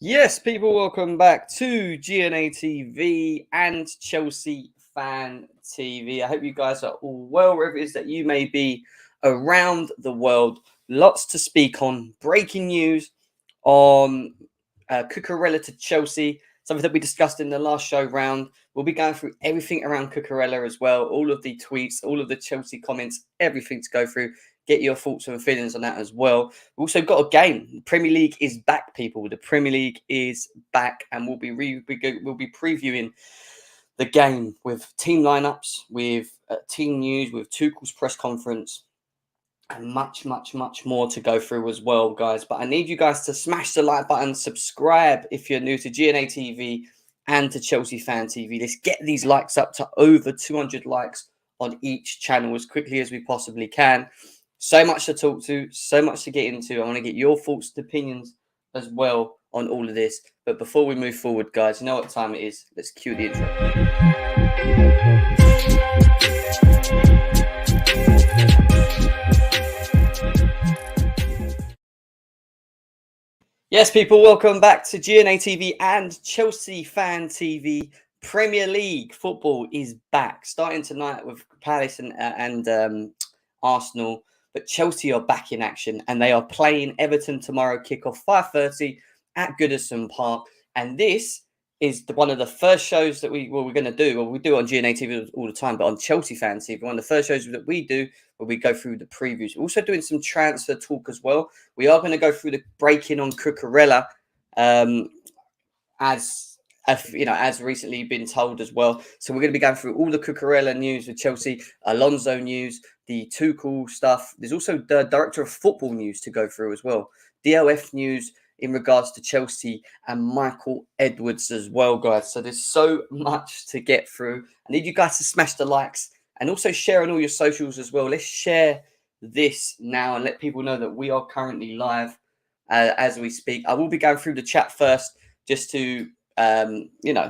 Yes, people, welcome back to GNA TV and Chelsea Fan TV. I hope you guys are all well, wherever it is that you may be around the world. Lots to speak on. Breaking news on Cucurella to Chelsea, something that we discussed in the last show round. We'll be going through everything around Cucurella as well, all of the tweets, all of the Chelsea comments, everything to go through. Get your thoughts and feelings on that as well. We've also got a game. The Premier League is back, people. The Premier League is back, and we'll be previewing the game with team lineups, with team news, with Tuchel's press conference, and much, much, much more to go through as well, guys. But I need you guys to smash the like button, subscribe if you're new to GNA TV and to Chelsea Fan TV. Let's get these likes up to over 200 likes on each channel as quickly as we possibly can. So much to talk to, so much to get into. I want to get your thoughts and opinions as well on all of this. But before we move forward, guys, you know what time it is. Let's cue the intro. Yes, people, welcome back to GNA TV and Chelsea Fan TV. Premier League football is back, starting tonight with Palace and Arsenal. But Chelsea are back in action, and they are playing Everton tomorrow, kickoff 5:30 at Goodison Park. And this is one of the first shows that we're going to do. Well, we do it on GNA TV all the time, but on Chelsea Fan TV, one of the first shows that we do where we go through the previews. We're also doing some transfer talk as well. We are going to go through the break-in on Cucurella, as recently been told as well. So we're going to be going through all the Cucurella news with Chelsea, Alonso news, the Tuchel stuff. There's also the director of football news to go through as well. DLF news in regards to Chelsea and Michael Edwards as well, guys. So there's so much to get through. I need you guys to smash the likes and also share on all your socials as well. Let's share this now and let people know that we are currently live as we speak. I will be going through the chat first just to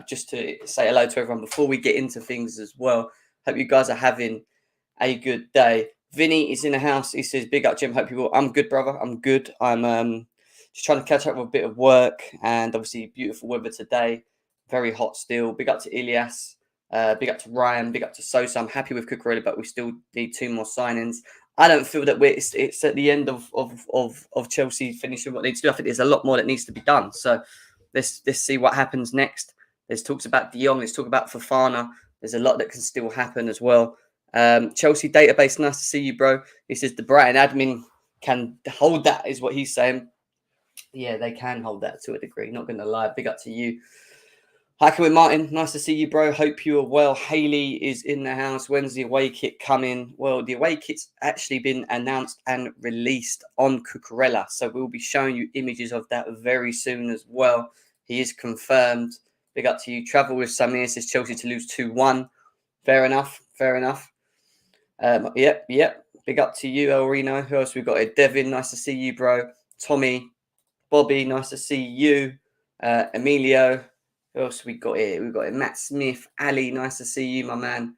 just to say hello to everyone before we get into things as well. Hope you guys are having a good day. Vinny is in the house. He says, big up, Jim. Hope you all. I'm good, brother. I'm good. I'm just trying to catch up with a bit of work and obviously beautiful weather today. Very hot still. Big up to Ilias. Big up to Ryan. Big up to Sosa. I'm happy with Cucurella, but we still need 2 more signings. I don't feel that it's at the end of Chelsea finishing what needs to do. I think there's a lot more that needs to be done. So let's see what happens next. There's talks about De Jong. There's talk about Fofana. There's a lot that can still happen as well. Chelsea database, nice to see you, bro. He says the Brighton admin can hold that, is what he's saying. Yeah, they can hold that to a degree. Not going to lie. Big up to you. Hi, with Martin. Nice to see you, bro. Hope you are well. Haley is in the house. When's the away kit coming? Well, the away kit's actually been announced and released on Cucurella. So we'll be showing you images of that very soon as well. He is confirmed. Big up to you. Travel with Samir says Chelsea to lose 2-1. Fair enough. Fair enough. Yep. Big up to you, El Reno. Who else we got here? Devin, nice to see you, bro. Tommy, Bobby, nice to see you. Emilio. Who else we got here? We've got Matt Smith. Ali, nice to see you, my man.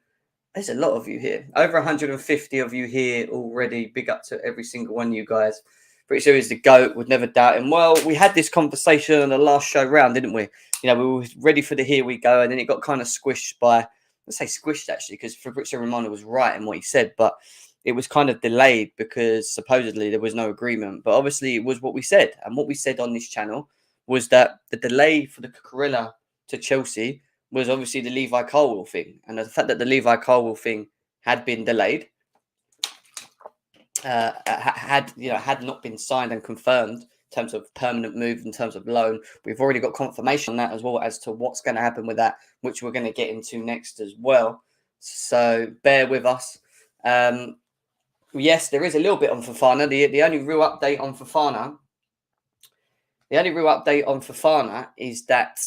There's a lot of you here. Over 150 of you here already. Big up to every single one of you guys. Pretty sure he's the GOAT. Would never doubt him. Well, we had this conversation on the last show round, didn't we? We were ready for the here we go, and then it got kind of squished by, let's say squished actually, because Fabrizio Romano was right in what he said, but it was kind of delayed because supposedly there was no agreement. But obviously it was what we said. And what we said on this channel was that the delay for the Cucurella to Chelsea was obviously the Levi Colwill thing, and the fact that the Levi Colwill thing had been delayed, had not been signed and confirmed in terms of permanent move, in terms of loan. We've already got confirmation on that as well as to what's going to happen with that, which we're going to get into next as well. So bear with us. Yes, there is a little bit on Fofana. The only real update on Fofana. Is that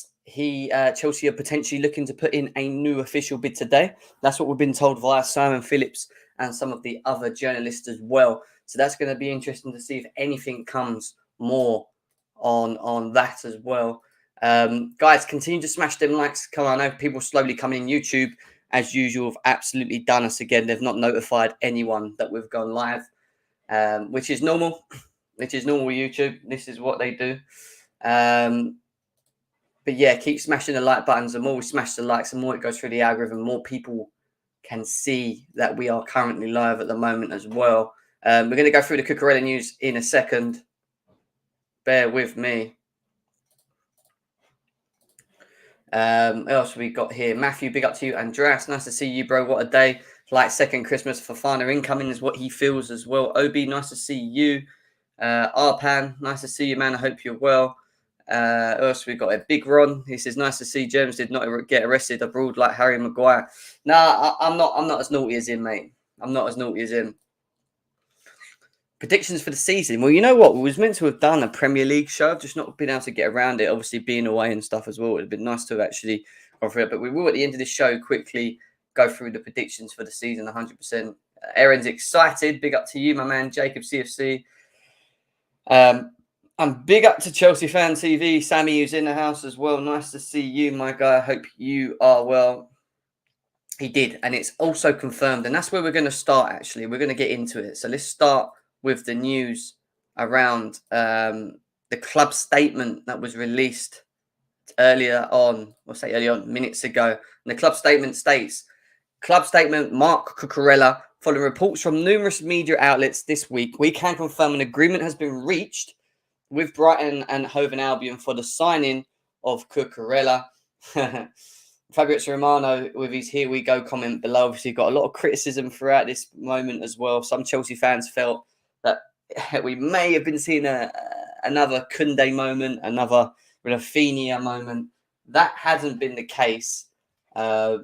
Chelsea are potentially looking to put in a new official bid today. That's what we've been told via Simon Phillips and some of the other journalists as well. So that's going to be interesting to see if anything comes more on that as well. Guys, continue to smash them likes. Come on, I know people slowly coming in. YouTube, as usual, have absolutely done us again. They've not notified anyone that we've gone live, which is normal. Which is normal, YouTube. This is what they do. But yeah, keep smashing the like buttons. The more we smash the likes, the more it goes through the algorithm, more people can see that we are currently live at the moment as well. We're going to go through the Cucurella news in a second. Bear with me. What else have we got here? Matthew, big up to you. Andreas, nice to see you, bro. What a day. Like second Christmas. Fofana incoming is what he feels as well. Obi, nice to see you. Arpan, nice to see you, man. I hope you're well. What else we got? A Big Ron. He says, nice to see James did not get arrested abroad like Harry Maguire. Nah, I'm not as naughty as him, mate. I'm not as naughty as him. Predictions for the season. Well, you know what? We was meant to have done a Premier League show. I've just not been able to get around it. Obviously, being away and stuff as well. It'd been nice to have actually gone through it. But we will, at the end of the show, quickly go through the predictions for the season 100%. Aaron's excited. Big up to you, my man, Jacob CFC. I'm big up to Chelsea Fan TV. Sammy, who's in the house as well. Nice to see you, my guy. I hope you are well. He did. And it's also confirmed. And that's where we're going to start, actually. We're going to get into it. So let's start with the news around the club statement that was released minutes ago. And the club statement states, club statement, Mark Cucurella, following reports from numerous media outlets this week, we can confirm an agreement has been reached with Brighton and Hove Albion for the signing of Cucurella. Fabrizio Romano with his "Here we go" comment below. Obviously, got a lot of criticism throughout this moment as well. Some Chelsea fans felt that we may have been seeing another Kunde moment, another Rafinha moment. That hasn't been the case. But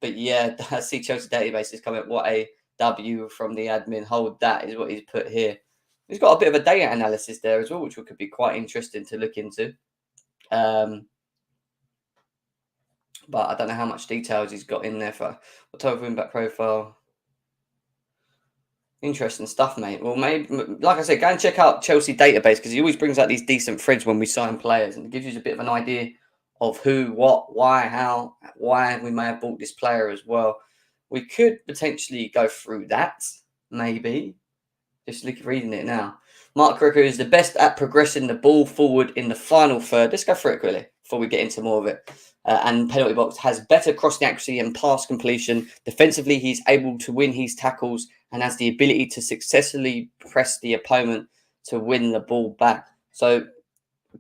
yeah, I see Chelsea Database is coming. What a W from the admin. Hold that is what he's put here. He's got a bit of a data analysis there as well, which could be quite interesting to look into. But I don't know how much details he's got in there for what type of win-back profile. Interesting stuff, mate. Well, maybe, like I said, go and check out Chelsea Database because he always brings out these decent threads when we sign players and it gives you a bit of an idea of who, what, why, how, why we may have bought this player as well. We could potentially go through that, maybe. Just reading it now. Mark Cucurella is the best at progressing the ball forward in the final third. Let's go through it quickly before we get into more of it. And penalty box has better crossing accuracy and pass completion. Defensively, he's able to win his tackles and has the ability to successfully press the opponent to win the ball back. So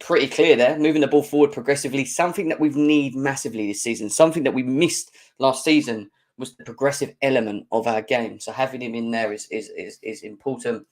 pretty clear there. Moving the ball forward progressively, something that we've need massively this season. Something that we missed last season was the progressive element of our game. So having him in there is important.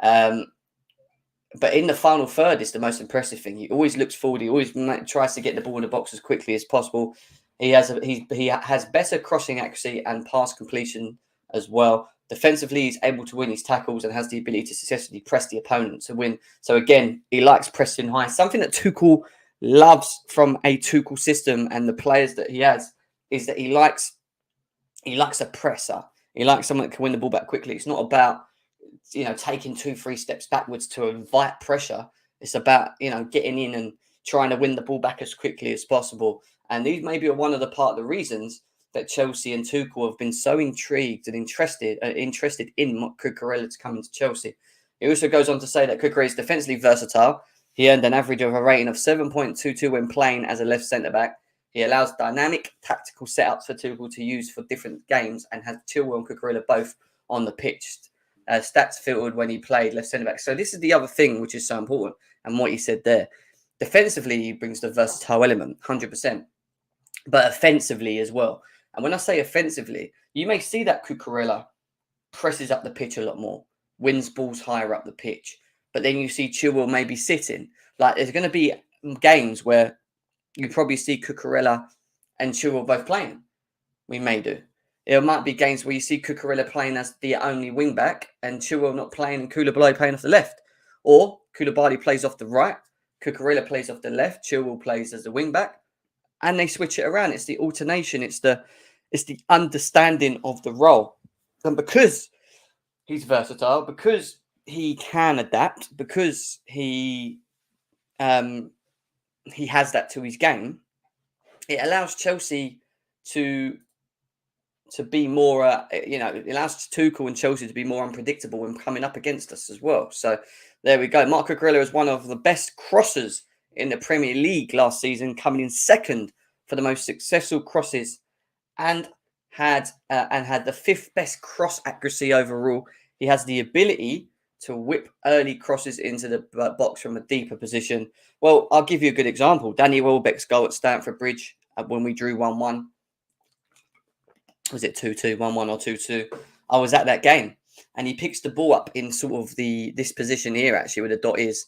But in the final third is the most impressive thing. He always looks forward. He always tries to get the ball in the box as quickly as possible. He has better crossing accuracy and pass completion as well. Defensively, he's able to win his tackles and has the ability to successfully press the opponent to win. So again, he likes pressing high. Something that Tuchel loves from a Tuchel system and the players that he has is that he likes a presser. He likes someone that can win the ball back quickly. It's not about taking 2-3 steps backwards to invite pressure. It's about, getting in and trying to win the ball back as quickly as possible. And these maybe are one of the reasons that Chelsea and Tuchel have been so intrigued and interested in Cucurella to come into Chelsea. He also goes on to say that Cucurella is defensively versatile. He earned an average of a rating of 7.22 when playing as a left centre-back. He allows dynamic tactical setups for Tuchel to use for different games and has Chilwell and Cucurella both on the pitch. Stats filtered when he played left centre-back. So this is the other thing which is so important and what he said there. Defensively, he brings the versatile element, 100%. But offensively as well. And when I say offensively, you may see that Cucurella presses up the pitch a lot more, wins balls higher up the pitch. But then you see Chilwell maybe sitting. Like there's going to be games where you probably see Cucurella and Chilwell both playing. We may do. There might be games where you see Cucurella playing as the only wing back and Chilwell not playing and Koulibaly playing off the left. Or Koulibaly plays off the right, Cucurella plays off the left, Chilwell plays as the wing back, and they switch it around. It's the alternation. It's the understanding of the role. And because he's versatile, because he can adapt, because he has that to his game, it allows Chelsea to be more, it allows Tuchel and Chelsea to be more unpredictable when coming up against us as well. So there we go. Mark Cucurella is one of the best crossers in the Premier League last season, coming in second for the most successful crosses, and had the 5th best cross accuracy overall. He has the ability to whip early crosses into the box from a deeper position. Well, I'll give you a good example. Danny Welbeck's goal at Stamford Bridge when we drew 1-1. Was it 2-2, 1-1 or 2-2? I was at that game, and he picks the ball up in sort of this position here, actually, where the dot is.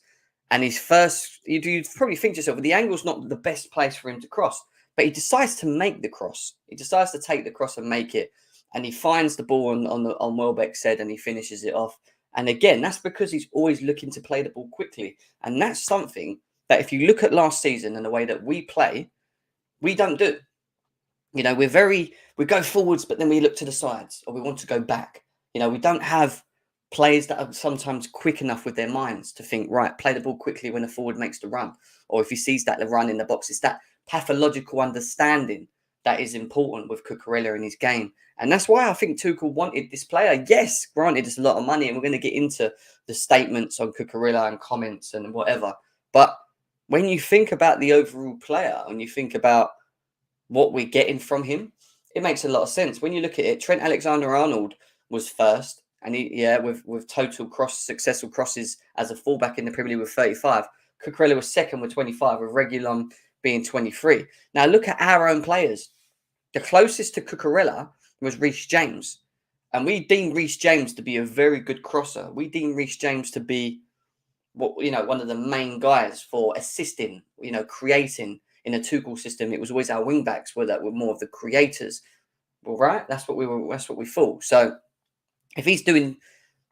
And his first, you'd probably think to yourself, the angle's not the best place for him to cross, but he decides to make the cross. He decides to take the cross and make it, and he finds the ball on Welbeck's head, and he finishes it off. And again, that's because he's always looking to play the ball quickly, and that's something that if you look at last season and the way that we play, we don't do. You know, we go forwards, but then we look to the sides, or we want to go back. You know, we don't have players that are sometimes quick enough with their minds to think, right, play the ball quickly when a forward makes the run, or if he sees that the run in the box. It's that pathological understanding that is important with Cucurella in his game. And that's why I think Tuchel wanted this player. Yes, granted, it's a lot of money, and we're going to get into the statements on Cucurella and comments and whatever. But when you think about the overall player, and you think about what we're getting from him, it makes a lot of sense. When you look at it, Trent Alexander-Arnold was first, and with total successful crosses as a fullback in the Premier League with 35. Cucurella was second with 25, with Reguilon being 23. Now look at our own players. The closest to Cucurella was Reece James, and we deem Reece James to be a very good crosser. We deem Reece James to be one of the main guys for assisting, creating. In a Tuchel system, it was always our wing backs that were more of the creators. Well, right, that's what we thought. So if he's doing,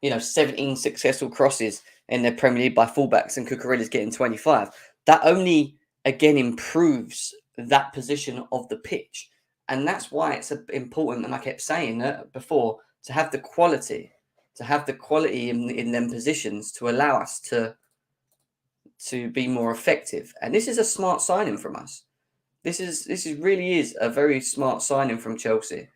17 successful crosses in the Premier League by fullbacks and Cucurella's getting 25, that only again improves that position of the pitch. And that's why it's important, and I kept saying that before, to have the quality in them positions to allow us to be more effective. And this is a smart signing from us. This really is a very smart signing from Chelsea.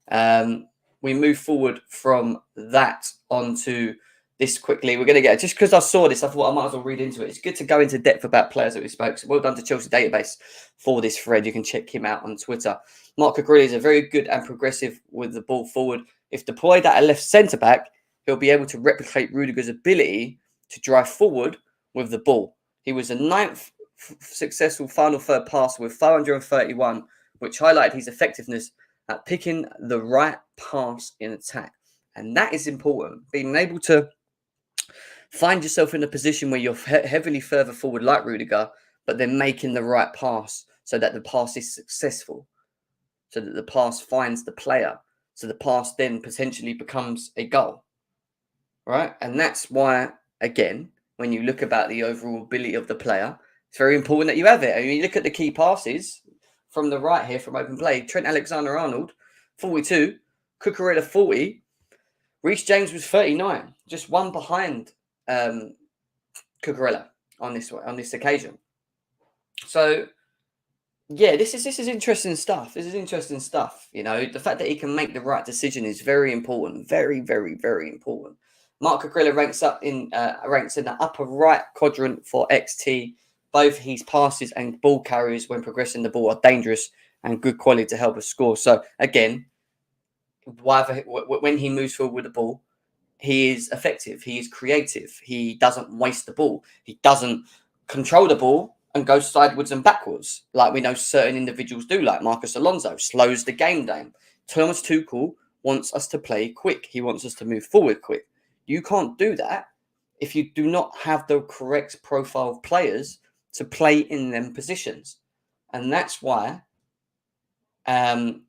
We move forward from that onto this quickly. We're going to get, just because I saw this, I thought I might as well read into it. It's good to go into depth about players that we spoke. So well done to Chelsea Database for this thread. You can check him out on Twitter. Marc Cucurella is a very good and progressive with the ball forward. If deployed at a left centre-back, he'll be able to replicate Rudiger's ability to drive forward with the ball. He was a 9th successful final third passer with 531, which highlighted his effectiveness at picking the right pass in attack. And that is important. Being able to find yourself in a position where you're heavily further forward like Rudiger, but then making the right pass so that the pass is successful, so that the pass finds the player, so the pass then potentially becomes a goal. Right? And that's why, again, when you look about the overall ability of the player, it's very important that you have it. I mean, you look at the key passes from the right here from open play. Trent Alexander-Arnold, 42. Cucurella, 40. Reece James was 39. Just one behind Cucurella on this occasion. So, yeah, this is interesting stuff. This is interesting stuff. The fact that he can make the right decision is very important. Very, very, very important. Marc Cucurella ranks in the upper right quadrant for XT. Both his passes and ball carries when progressing the ball are dangerous and good quality to help us score. So again, when he moves forward with the ball, he is effective. He is creative. He doesn't waste the ball. He doesn't control the ball and go sideways and backwards like we know certain individuals do, like Marcos Alonso. Slows the game down. Thomas Tuchel wants us to play quick. He wants us to move forward quick. You can't do that if you do not have the correct profile of players to play in them positions. And that's why Cucurella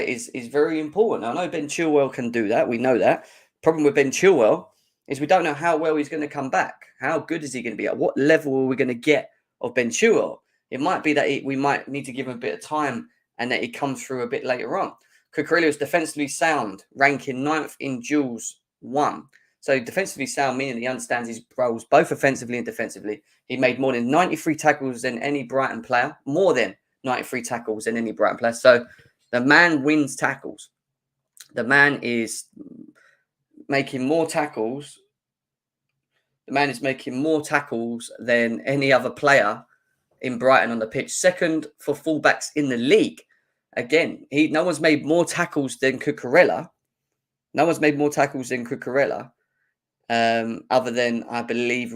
is very important. I know Ben Chilwell can do that. We know that. Problem with Ben Chilwell is we don't know how well he's going to come back. How good is he going to be? At what level are we going to get of Ben Chilwell? It might be that we might need to give him a bit of time and that he comes through a bit later on. Cucurella is defensively sound, ranking 9th in duels 1. So defensively sound, meaning he understands his roles both offensively and defensively. He made more than 93 tackles than any Brighton player. More than 93 tackles than any Brighton player. So the man wins tackles. The man is making more tackles The man is making more tackles than any other player in Brighton on the pitch. Second for fullbacks in the league. Again, no one's made more tackles than Cucurella. No one's made more tackles than Cucurella, other than, I believe,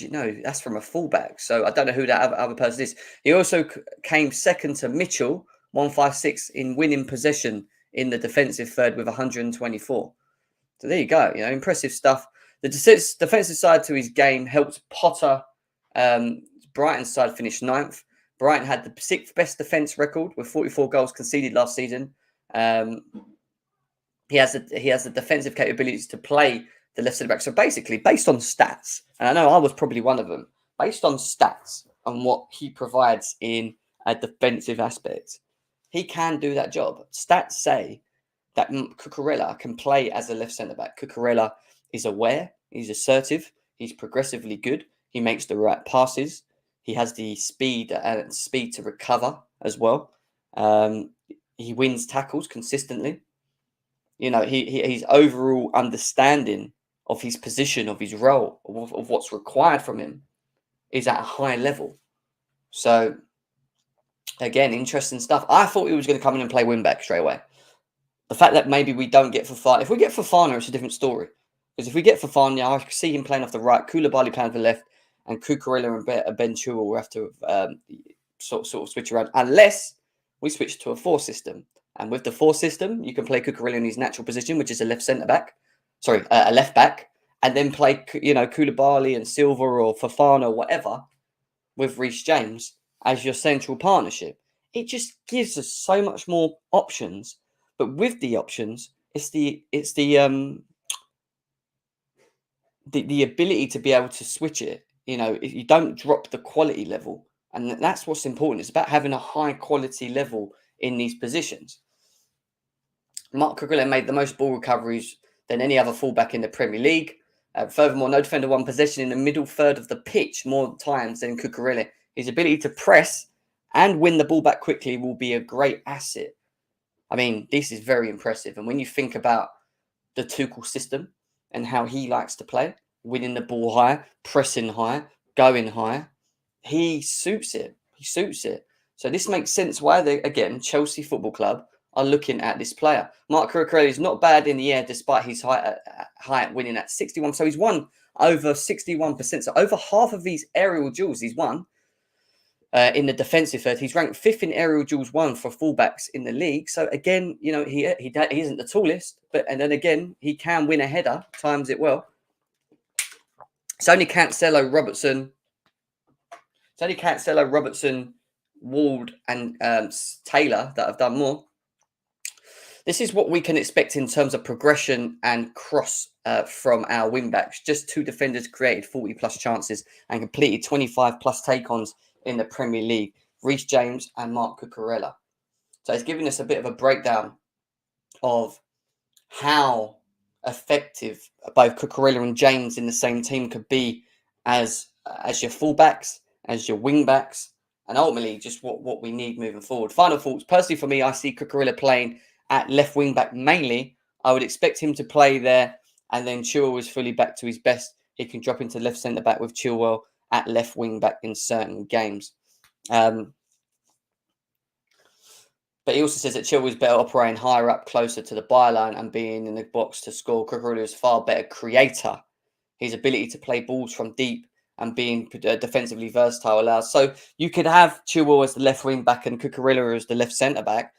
no, that's from a fullback. So I don't know who that other person is. He also came second to Mitchell, 156, in winning possession in the defensive third with 124. So there you go. Impressive stuff. The defensive side to his game helped Potter. Brighton's side finished 9th. Brighton had the 6th best defence record with 44 goals conceded last season. He has the defensive capabilities to play the left centre back. So basically, based on stats, and I know I was probably one of them, based on stats and what he provides in a defensive aspect, he can do that job. Stats say that Cucurella can play as a left centre back. Cucurella is aware, he's assertive, he's progressively good, he makes the right passes, he has the speed to recover as well. He wins tackles consistently. His overall understanding of his position, of his role, of what's required from him is at a high level. So, again, interesting stuff. I thought he was going to come in and play wing-back straight away. The fact that maybe we don't get Fofana. If we get Fofana, it's a different story. Because if we get Fofana, I see him playing off the right, Koulibaly playing off the left, and Cucurella and Ben Chilwell will have to sort of switch around. Unless we switch to a 4 system. And with the 4 system, you can play Cucurella in his natural position, which is a left back, and then play, Koulibaly and Silva or Fofana or whatever with Reece James as your central partnership. It just gives us so much more options. But with the options, it's the ability to be able to switch it. If you don't drop the quality level, and that's what's important. It's about having a high quality level in these positions. Mark Cucurella made the most ball recoveries than any other fullback in the Premier League. Furthermore, no defender won possession in the middle third of the pitch more times than Cucurella. His ability to press and win the ball back quickly will be a great asset. I mean, this is very impressive. And when you think about the Tuchel system and how he likes to play, winning the ball high, pressing high, going high, he suits it. So this makes sense why Chelsea Football Club are looking at this player. Mark Cucurella is not bad in the air despite his height, winning at 61. So he's won over 61%. So over half of these aerial duels he's won in the defensive third. He's ranked 5th in aerial duels won for fullbacks in the league. So again, he isn't the tallest, and then again, he can win a header, times it well. It's only Cancelo, Robertson, Ward, and Taylor that have done more. This is what we can expect in terms of progression and cross from our wing-backs. Just 2 defenders created 40-plus chances and completed 25-plus take-ons in the Premier League. Reece James and Mark Cucurella. So it's giving us a bit of a breakdown of how effective both Cucurella and James in the same team could be as your fullbacks, as your wing-backs, and ultimately just what we need moving forward. Final thoughts. Personally, for me, I see Cucurella playing at left wing-back mainly. I would expect him to play there, and then Chilwell is fully back to his best. He can drop into left centre-back with Chilwell at left wing-back in certain games. But he also says that Chilwell is better operating higher up, closer to the byline and being in the box to score. Cucurella is far better creator. His ability to play balls from deep and being defensively versatile allows. So you could have Chilwell as the left wing back and Cucurella as the left centre back.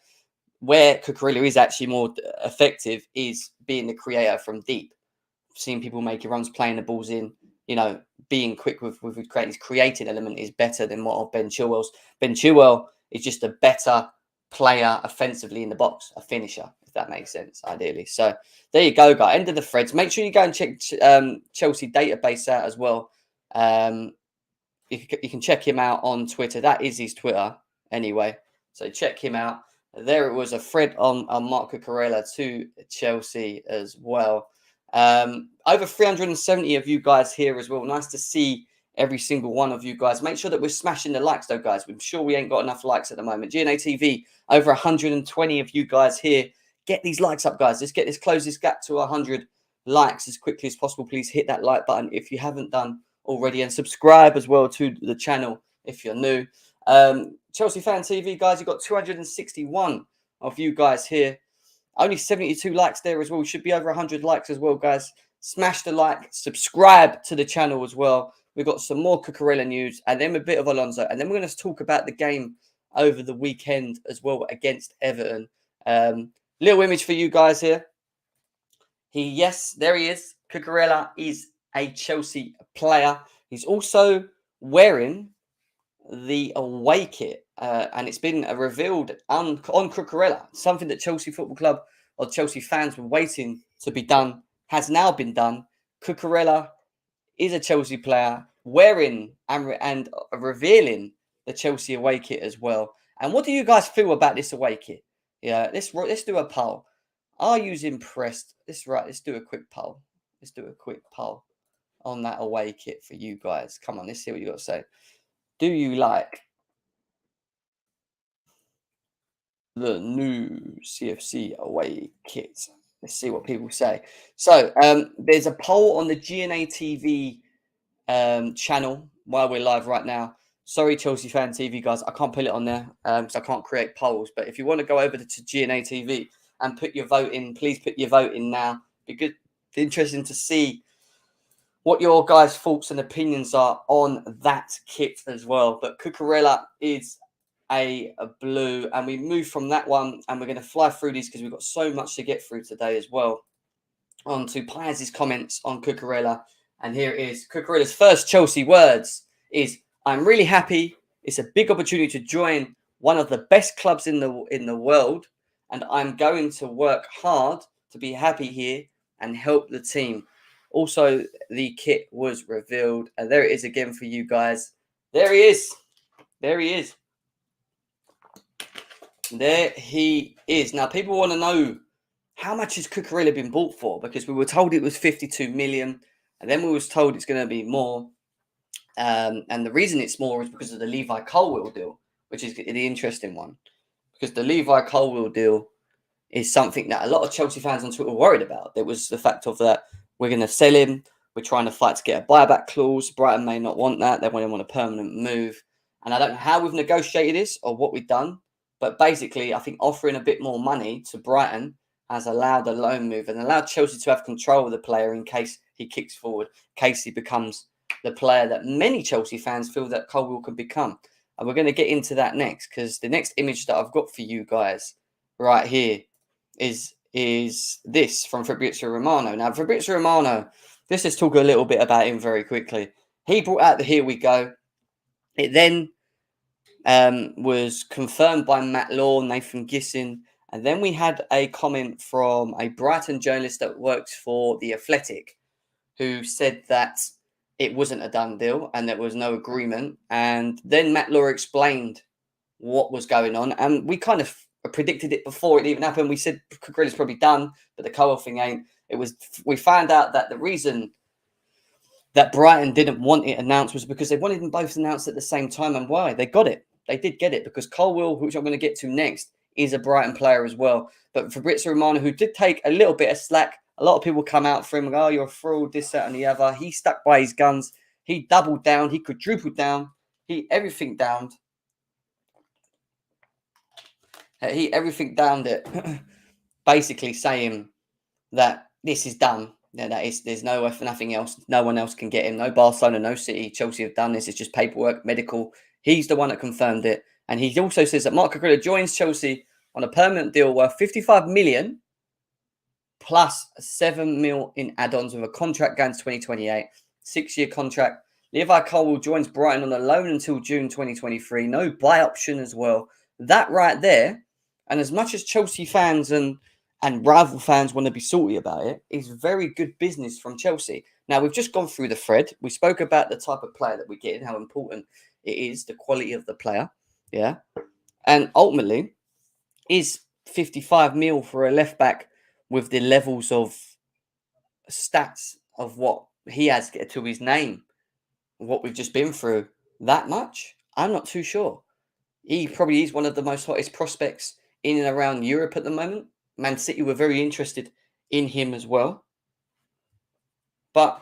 Where Cucurella is actually more effective is being the creator from deep. Seeing people making runs, playing the balls in, being quick with creating. His creating element is better than what of Ben Chilwell's. Ben Chilwell is just a better player offensively in the box, a finisher, if that makes sense, ideally. So there you go, guys. End of the threads. Make sure you go and check Chelsea database out as well. You can check him out on Twitter. That is his Twitter anyway. So check him out. There it was, a thread on Marc Cucurella to Chelsea as well. Over 370 of you guys here as well. Nice to see every single one of you guys. Make sure that we're smashing the likes though, guys. I'm sure we ain't got enough likes at the moment. GNA TV, over 120 of you guys here. Get these likes up, guys. Let's close this gap to 100 likes as quickly as possible. Please hit that like button if you haven't done already, and subscribe as well to the channel if you're new. Chelsea Fan TV, guys, you've got 261 of you guys here. Only 72 likes there as well. We should be over 100 likes as well, guys. Smash the like, subscribe to the channel as well. We've got some more Cucurella news, and then a bit of Alonso, and then we're going to talk about the game over the weekend as well against Everton. Little image for you guys here. Yes, there he is. Cucurella is a Chelsea player. He's also wearing the away kit, and it's been revealed on Cucurella. Something that Chelsea Football Club or Chelsea fans were waiting to be done has now been done. Cucurella is a Chelsea player wearing and revealing the Chelsea away kit as well. And what do you guys feel about this away kit? Yeah, let's do a poll. Are you impressed? Let's do a quick poll. Let's do a quick poll on that away kit for you guys. Come on, let's see what you got to say. Do you like the new CFC away kit? Let's see what people say. So there's a poll on the GNA TV channel while we're live right now. Sorry, Chelsea Fan TV guys, I can't put it on there because I can't create polls. But if you want to go over to GNA TV and put your vote in, please put your vote in now. Be good, interesting to see what your guys' thoughts and opinions are on that kit as well. But Cucurella is a blue, and we move from that one, and we're going to fly through these because we've got so much to get through today as well. On to Piaz's comments on Cucurella, and here it is. Cucurella's first Chelsea words is, "I'm really happy. It's a big opportunity to join one of the best clubs in the world, and I'm going to work hard to be happy here and help the team." Also, the kit was revealed, and there it is again for you guys. There he is. There he is. There he is. Now, people want to know, how much has Cucurella been bought for? Because we were told it was 52 million, and then we was told it's going to be more. And the reason it's more is because of the Levi Colwill deal, which is the interesting one. Because the Levi Colwill deal is something that a lot of Chelsea fans on Twitter were worried about. There was the fact of that we're going to sell him. We're trying to fight to get a buyback clause. Brighton may not want that. They want a permanent move. And I don't know how we've negotiated this or what we've done. But basically, I think offering a bit more money to Brighton has allowed a loan move and allowed Chelsea to have control of the player in case he kicks forward, in case he becomes the player that many Chelsea fans feel that Colwill can become. And we're going to get into that next, because the next image that I've got for you guys right here is this from Fabrizio Romano. Now, Fabrizio Romano, let's just talk a little bit about him very quickly. He brought out the "Here we go." It then was confirmed by Matt Law, Nathan Gissin, and then we had a comment from a Brighton journalist that works for The Athletic, who said that it wasn't a done deal and there was no agreement. And then Matt Law explained what was going on, and we kind of predicted it before it even happened. We said Cucurella's probably done, but the Colwill thing ain't. We found out that the reason that Brighton didn't want it announced was because they wanted them both announced at the same time. And why? They got it. They did get it because Colwill, which I'm going to get to next, is a Brighton player as well. But Fabrizio Romano, who did take a little bit of slack, a lot of people come out for him and go, "Oh, you're a fraud, this, that, and the other." He stuck by his guns. He doubled down. He quadrupled down. Everything downed. Everything downed it, basically saying that this is done. Yeah, there's nothing else. No one else can get him. No Barcelona, no City, Chelsea have done this. It's just paperwork, medical. He's the one that confirmed it. And he also says that Marc Cucurella joins Chelsea on a permanent deal worth 55 million plus 7 mil in add-ons with a contract going to 2028, 6-year contract. Levi Colwill joins Brighton on a loan until June 2023. No buy option as well. That right there, and as much as Chelsea fans and rival fans want to be salty about it, is very good business from Chelsea. Now, we've just gone through the thread. We spoke about the type of player that we get and how important it is, the quality of the player. Yeah. And ultimately, is 55 mil for a left back with the levels of stats of what he has to his name, what we've just been through, that much? I'm not too sure. He probably is one of the most hottest prospects in and around Europe at the moment. Man City were very interested in him as well. But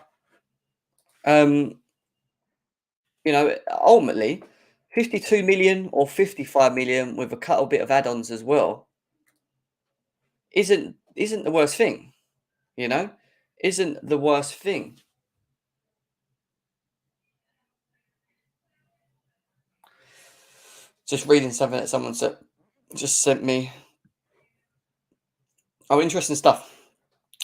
ultimately, 52 million or 55 million with a little bit of add-ons as well isn't the worst thing, you know? Isn't the worst thing. Just reading something that someone just sent me. Oh, interesting stuff.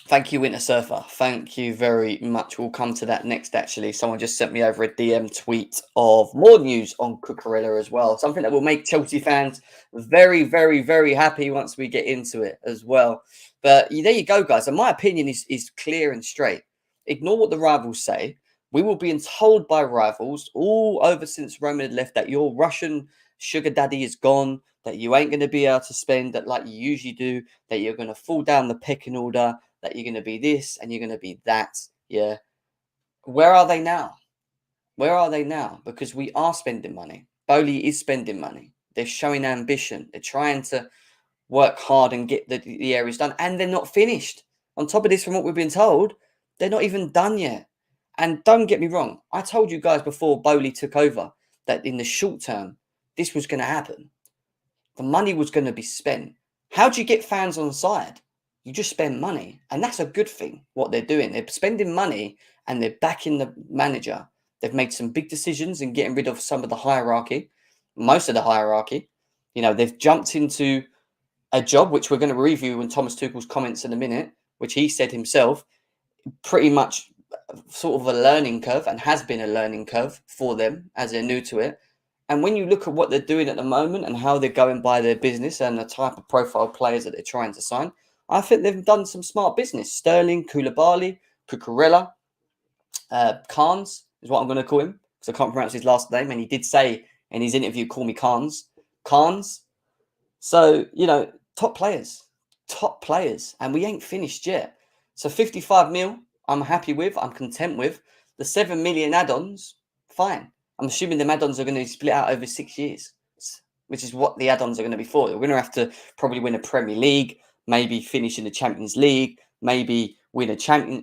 Thank you, Winter Surfer. Thank you very much. We'll come to that next, actually. Someone just sent me over a DM tweet of more news on Cucurella as well. Something that will make Chelsea fans very, very, very happy once we get into it as well. But there you go, guys. And my opinion is clear and straight. Ignore what the rivals say. We were being told by rivals all over since Roman had left that your Russian sugar daddy is gone, that you ain't going to be able to spend that like you usually do, that you're going to fall down the pecking order, that you're going to be this and you're going to be that. Yeah. Where are they now? Where are they now? Because we are spending money. Bowley is spending money. They're showing ambition. They're trying to work hard and get the areas done. And they're not finished. On top of this, from what we've been told, they're not even done yet. And don't get me wrong. I told you guys before Bowley took over that in the short term, this was going to happen. The money was going to be spent. How do you get fans on side? You just spend money. And that's a good thing, what they're doing. They're spending money and they're backing the manager. They've made some big decisions in getting rid of some of the hierarchy, most of the hierarchy. They've jumped into a job, which we're going to review in Thomas Tuchel's comments in a minute, which he said himself, pretty much sort of a learning curve and has been a learning curve for them as they're new to it. And when you look at what they're doing at the moment and how they're going by their business and the type of profile players that they're trying to sign, I think they've done some smart business. Sterling, Koulibaly, Cucurella, Carnes is what I'm going to call him because I can't pronounce his last name. And he did say in his interview, call me Carnes. So, top players. And we ain't finished yet. So 55 mil, I'm happy with. I'm content with. The 7 million add-ons, fine. I'm assuming the add-ons are going to be split out over 6 years, which is what the add-ons are going to be for. We're going to have to probably win a Premier League, maybe finish in the Champions League, maybe win a champion,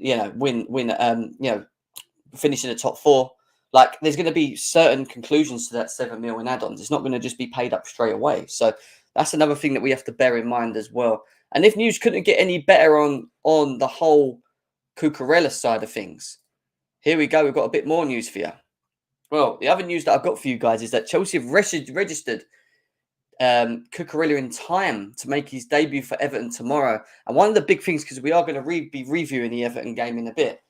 finish in the top 4. Like, there's going to be certain conclusions to that 7 million in add-ons. It's not going to just be paid up straight away. So that's another thing that we have to bear in mind as well. And if news couldn't get any better on the whole Cucurella side of things, here we go. We've got a bit more news for you. Well, the other news that I've got for you guys is that Chelsea have registered Cucurella in time to make his debut for Everton tomorrow. And one of the big things, because we are going to be reviewing the Everton game in a bit,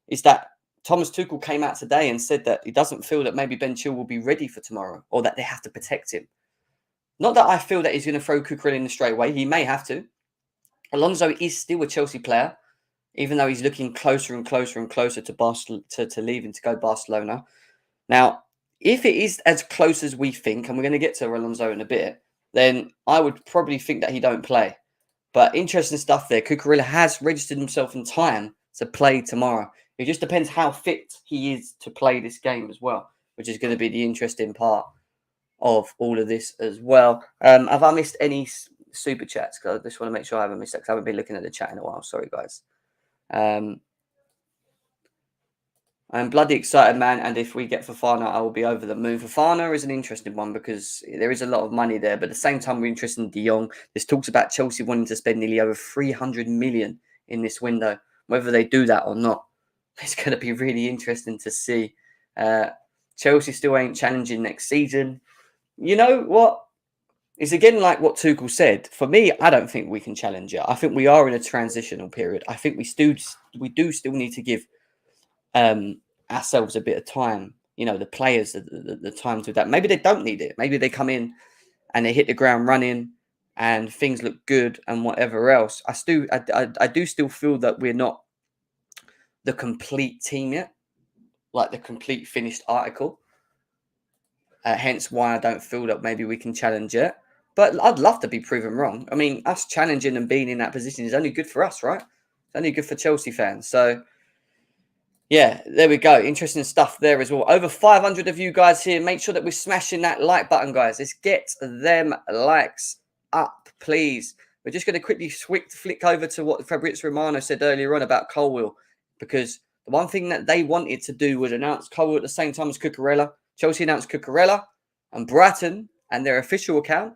is that Thomas Tuchel came out today and said that he doesn't feel that maybe Ben Chilwell will be ready for tomorrow or that they have to protect him. Not that I feel that he's going to throw Cucurella in straight away. He may have to. Alonso is still a Chelsea player, even though he's looking closer and closer and closer to leaving to go Barcelona. Now, if it is as close as we think, and we're going to get to Alonso in a bit, then I would probably think that he don't play. But interesting stuff there. Cucurella has registered himself in time to play tomorrow. It just depends how fit he is to play this game as well, which is going to be the interesting part of all of this as well. Have I missed any super chats? Because I just want to make sure I haven't missed that because I haven't been looking at the chat in a while. Sorry, guys. I'm bloody excited, man. And if we get Fofana, I will be over the moon. Fofana is an interesting one because there is a lot of money there. But at the same time, we're interested in De Jong. There's talks about Chelsea wanting to spend nearly over 300 million in this window. Whether they do that or not, it's going to be really interesting to see. Chelsea still ain't challenging next season. You know what? It's again like what Tuchel said. For me, I don't think we can challenge it. I think we are in a transitional period. I think we do still need to give ourselves a bit of time. The players the time to do that. Maybe they don't need it. Maybe they come in and they hit the ground running and things look good and whatever else. I do still feel that we're not the complete team yet, like the complete finished article. Hence why I don't feel that maybe we can challenge it. But I'd love to be proven wrong. I mean, us challenging and being in that position is only good for us, right? It's only good for Chelsea fans. So, yeah, there we go. Interesting stuff there as well. Over 500 of you guys here. Make sure that we're smashing that like button, guys. Let's get them likes up, please. We're just going to quickly flick over to what Fabrizio Romano said earlier on about Colwill, because the one thing that they wanted to do was announce Colwill at the same time as Cucurella. Chelsea announced Cucurella, and Brighton and their official account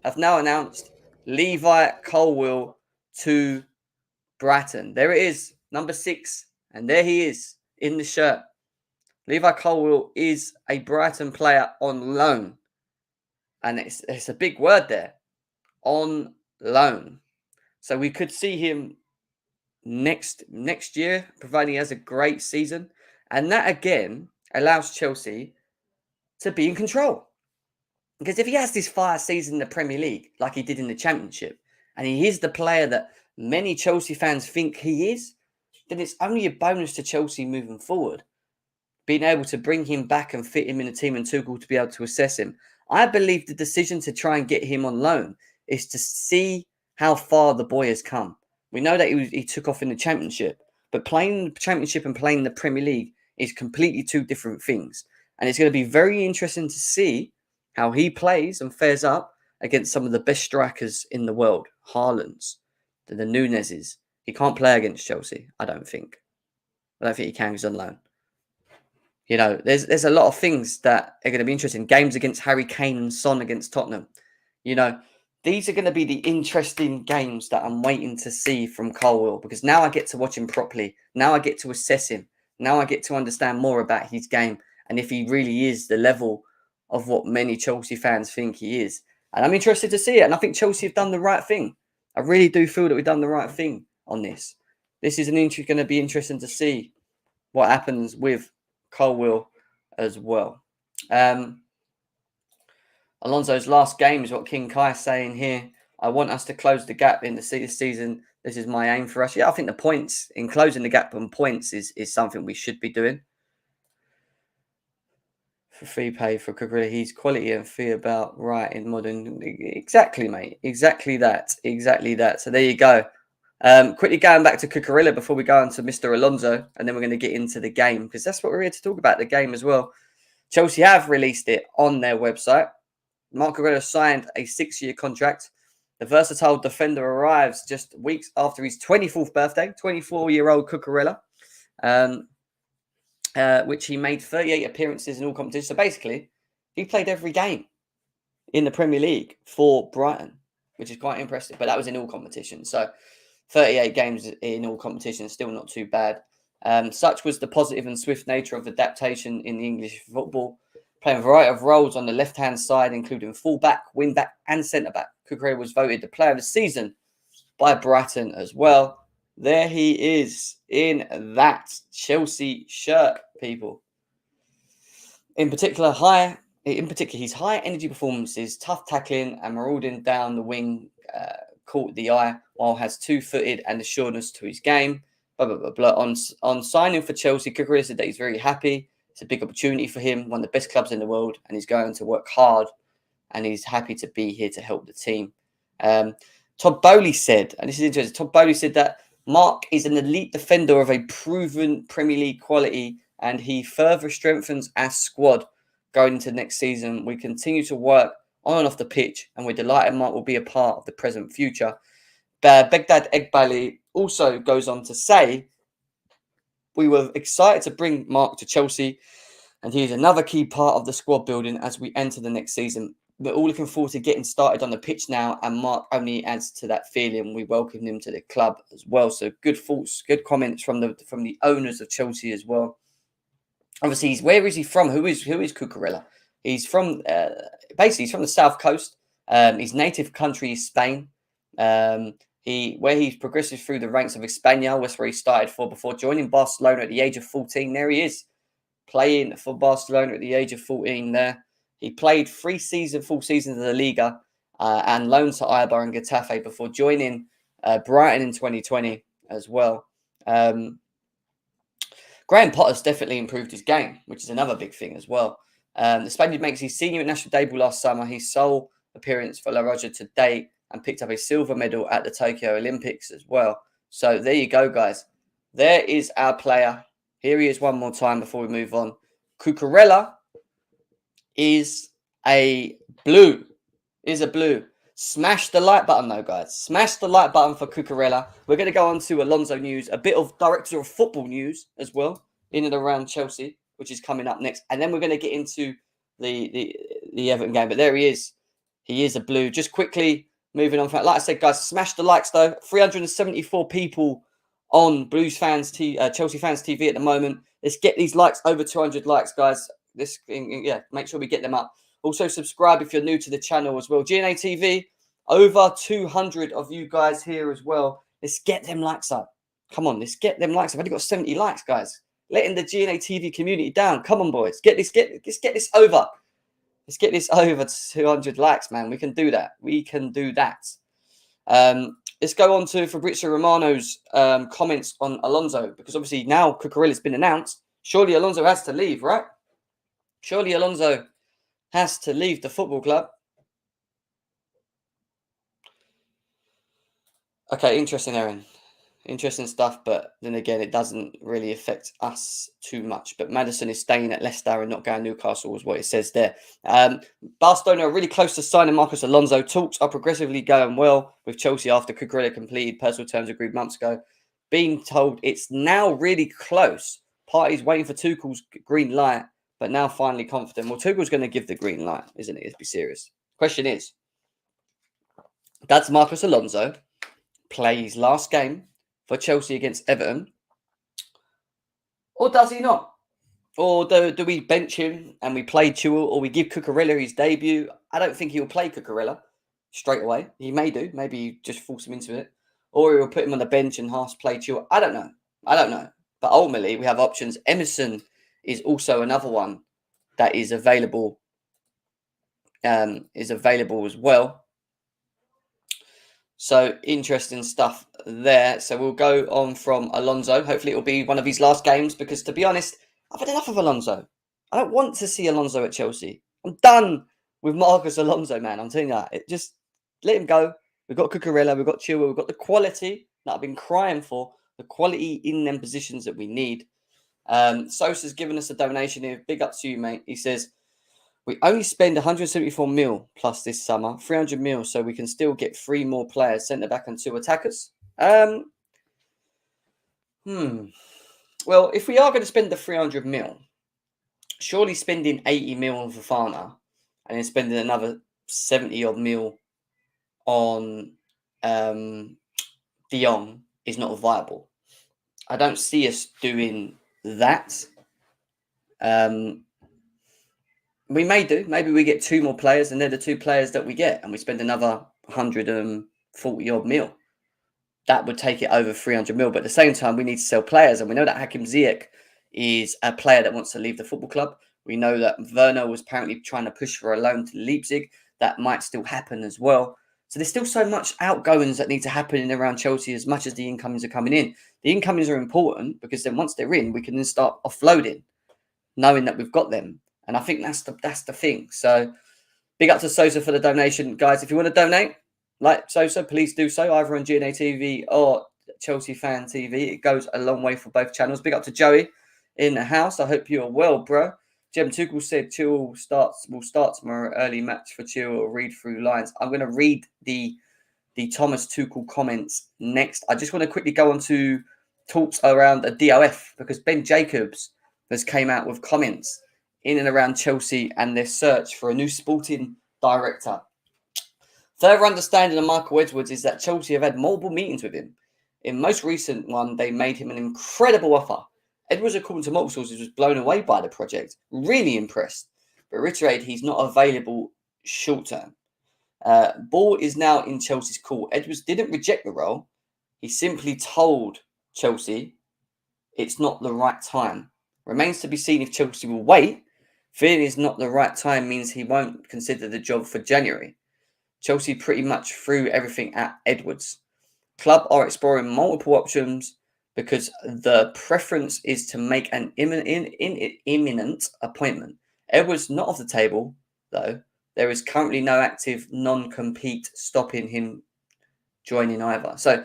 have now announced Levi Colwill to Brighton. There it is, number 6, and there he is in the shirt. Levi Colwill is a Brighton player on loan, and it's a big word there, on loan. So we could see him next year, providing he has a great season, and that again allows Chelsea to be in control. Because if he has this fire season in the Premier League, like he did in the Championship, and he is the player that many Chelsea fans think he is, then it's only a bonus to Chelsea moving forward, being able to bring him back and fit him in the team and Tuchel to be able to assess him. I believe the decision to try and get him on loan is to see how far the boy has come. We know that he took off in the Championship, but playing the Championship and playing the Premier League is completely two different things. And it's going to be very interesting to see how he plays and fares up against some of the best strikers in the world. Haaland's, the Nunez's. He can't play against Chelsea, I don't think. I don't think he can. He's on loan. You know, there's a lot of things that are going to be interesting. Games against Harry Kane and Son against Tottenham. You know, these are going to be the interesting games that I'm waiting to see from Colwill, because now I get to watch him properly. Now I get to assess him. Now I get to understand more about his game and if he really is the level of what many Chelsea fans think he is. And I'm interested to see it. And I think Chelsea have done the right thing. I really do feel that we've done the right thing on this. This is going to be interesting to see what happens with Colwill as well. Alonso's last game is what King Kai is saying here. I want us to close the gap in the season. This is my aim for us. Yeah, I think the points, in closing the gap on points, is something we should be doing. For free pay for Cucurella, he's quality and fee about right in modern. Exactly, mate. Exactly that. Exactly that. So there you go. Quickly going back to Cucurella before we go on to Mr. Alonso, and then we're going to get into the game, because that's what we're here to talk about, the game as well. Chelsea have released it on their website. Marc Cucurella signed a 6-year contract. The versatile defender arrives just weeks after his 24th birthday, 24-year-old Cucurella, which he made 38 appearances in all competitions. So basically, he played every game in the Premier League for Brighton, which is quite impressive. But that was in all competitions. So 38 games in all competitions, still not too bad. Such was the positive and swift nature of adaptation in the English football, playing a variety of roles on the left-hand side, including fullback, wing-back and centre-back. Cucurella was voted the player of the season by Brighton as well. There he is in that Chelsea shirt, people. In particular, his high energy performances, tough tackling and marauding down the wing caught the eye, while has two-footed and assuredness to his game. Blah, blah, blah, blah. On signing for Chelsea, Cucurella said that he's very happy. It's a big opportunity for him, one of the best clubs in the world, and he's going to work hard, and he's happy to be here to help the team. Todd Bowley said, and this is interesting, Todd Bowley said that Mark is an elite defender of a proven Premier League quality, and he further strengthens our squad going into next season. We continue to work on and off the pitch, and we're delighted Mark will be a part of the present future. Begdad Egbali also goes on to say, we were excited to bring Mark to Chelsea, and he is another key part of the squad building as we enter the next season. We're all looking forward to getting started on the pitch now, and Mark only adds to that feeling. We welcome him to the club as well. So good thoughts, good comments from the owners of Chelsea as well. Obviously, where is he from? Who is Cucurella? He's from basically he's from the south coast. His native country is Spain. He progresses through the ranks of Espanyol, that's where he started before joining Barcelona at the age of 14. There he is, playing for Barcelona at the age of 14 there. He played full seasons of the Liga and loaned to Eibar and Getafe before joining Brighton in 2020 as well. Graham Potter's definitely improved his game, which is another big thing as well. The Spaniard makes his senior national debut last summer, his sole appearance for La Roja to date, and picked up a silver medal at the Tokyo Olympics as well. So there you go, guys. There is our player. Here he is one more time before we move on. Cucurella is a blue. Smash the like button, though, guys. Smash the like button for Cucurella. We're going to go on to Alonso news, a bit of director of football news as well, in and around Chelsea, which is coming up next. And then we're going to get into the Everton game. But there he is. He is a blue. Just quickly moving on. Like I said, guys, smash the likes, though. 374 people on Chelsea Fans TV at the moment. Let's get these likes over 200 likes, guys. Make sure we get them up. Also, subscribe if you're new to the channel as well. GNA TV, over 200 of you guys here as well. Let's get them likes up. Come on, let's get them likes. I've only got 70 likes, guys. Letting the GNA TV community down. Come on, boys. Let's get this over. Let's get this over to 200 likes, man. We can do that. We can do that. Let's go on to Fabrizio Romano's comments on Alonso, because obviously now Cucurella's been announced. Surely Alonso has to leave, right? Surely Alonso has to leave the football club. Okay, interesting, Aaron. Interesting stuff, but then again, it doesn't really affect us too much. But Maddison is staying at Leicester and not going to Newcastle, is what it says there. Barcelona are really close to signing Marcos Alonso. Talks are progressively going well with Chelsea after Cucurella completed personal terms agreed months ago. Being told it's now really close. Parties waiting for Tuchel's green light, but now finally confident. Well, Tuchel's going to give the green light, isn't it? Let's be serious. Question is, does Marcos Alonso play his last game for Chelsea against Everton, or does he not? Or do we bench him and we play Tuchel, or we give Cucurella his debut? I don't think he'll play Cucurella straight away. He may do. Maybe you just force him into it. Or he'll put him on the bench and half play Tuchel. I don't know. But ultimately, we have options. Emerson is also another one that is available. As well. So interesting stuff there. So we'll go on from Alonso. Hopefully it'll be one of his last games, because to be honest, I've had enough of Alonso. I don't want to see Alonso at Chelsea. I'm done with Marcos Alonso, man. I'm telling you that. Just let him go. We've got Cucurella, we've got Chilwell, we've got the quality that I've been crying for, the quality in them positions that we need. Sosa's given us a donation here. Big up to you, mate. He says, we only spend 174 mil plus this summer, 300 mil, so we can still get 3 more players, centre back and 2 attackers. Well, if we are going to spend the 300 mil, surely spending 80 mil on Fofana and then spending another 70 odd mil on De Jong is not viable. I don't see us doing that. We may do. Maybe we get 2 more players and they're the 2 players that we get, and we spend another 140 odd mil. That would take it over 300 mil. But at the same time, we need to sell players. And we know that Hakim Ziyech is a player that wants to leave the football club. We know that Werner was apparently trying to push for a loan to Leipzig. That might still happen as well. So there's still so much outgoings that need to happen in around Chelsea as much as the incomings are coming in. The incomings are important because then once they're in, we can then start offloading, knowing that we've got them. And I think that's the thing. So big up to Sosa for the donation. Guys, if you want to donate, like Sosa, please do so, either on GNA TV or Chelsea Fan TV. It goes a long way for both channels. Big up to Joey in the house. I hope you're well, bro. Jem Tuchel said Tuchel will start tomorrow. Early match for Tuchel. Read through lines. I'm going to read the Thomas Tuchel comments next. I just want to quickly go on to talks around a DOF, because Ben Jacobs has came out with comments in and around Chelsea and their search for a new sporting director. Further understanding of Michael Edwards is that Chelsea have had multiple meetings with him. In most recent one, they made him an incredible offer. Edwards, according to multiple sources, was blown away by the project. Really impressed, but reiterated he's not available short term. Ball is now in Chelsea's court. Edwards didn't reject the role. He simply told Chelsea it's not the right time. Remains to be seen if Chelsea will wait. Feeling it's not the right time means he won't consider the job for January. Chelsea pretty much threw everything at Edwards. Club are exploring multiple options because the preference is to make an imminent appointment. Edwards not off the table, though. There is currently no active non-compete stopping him joining either. So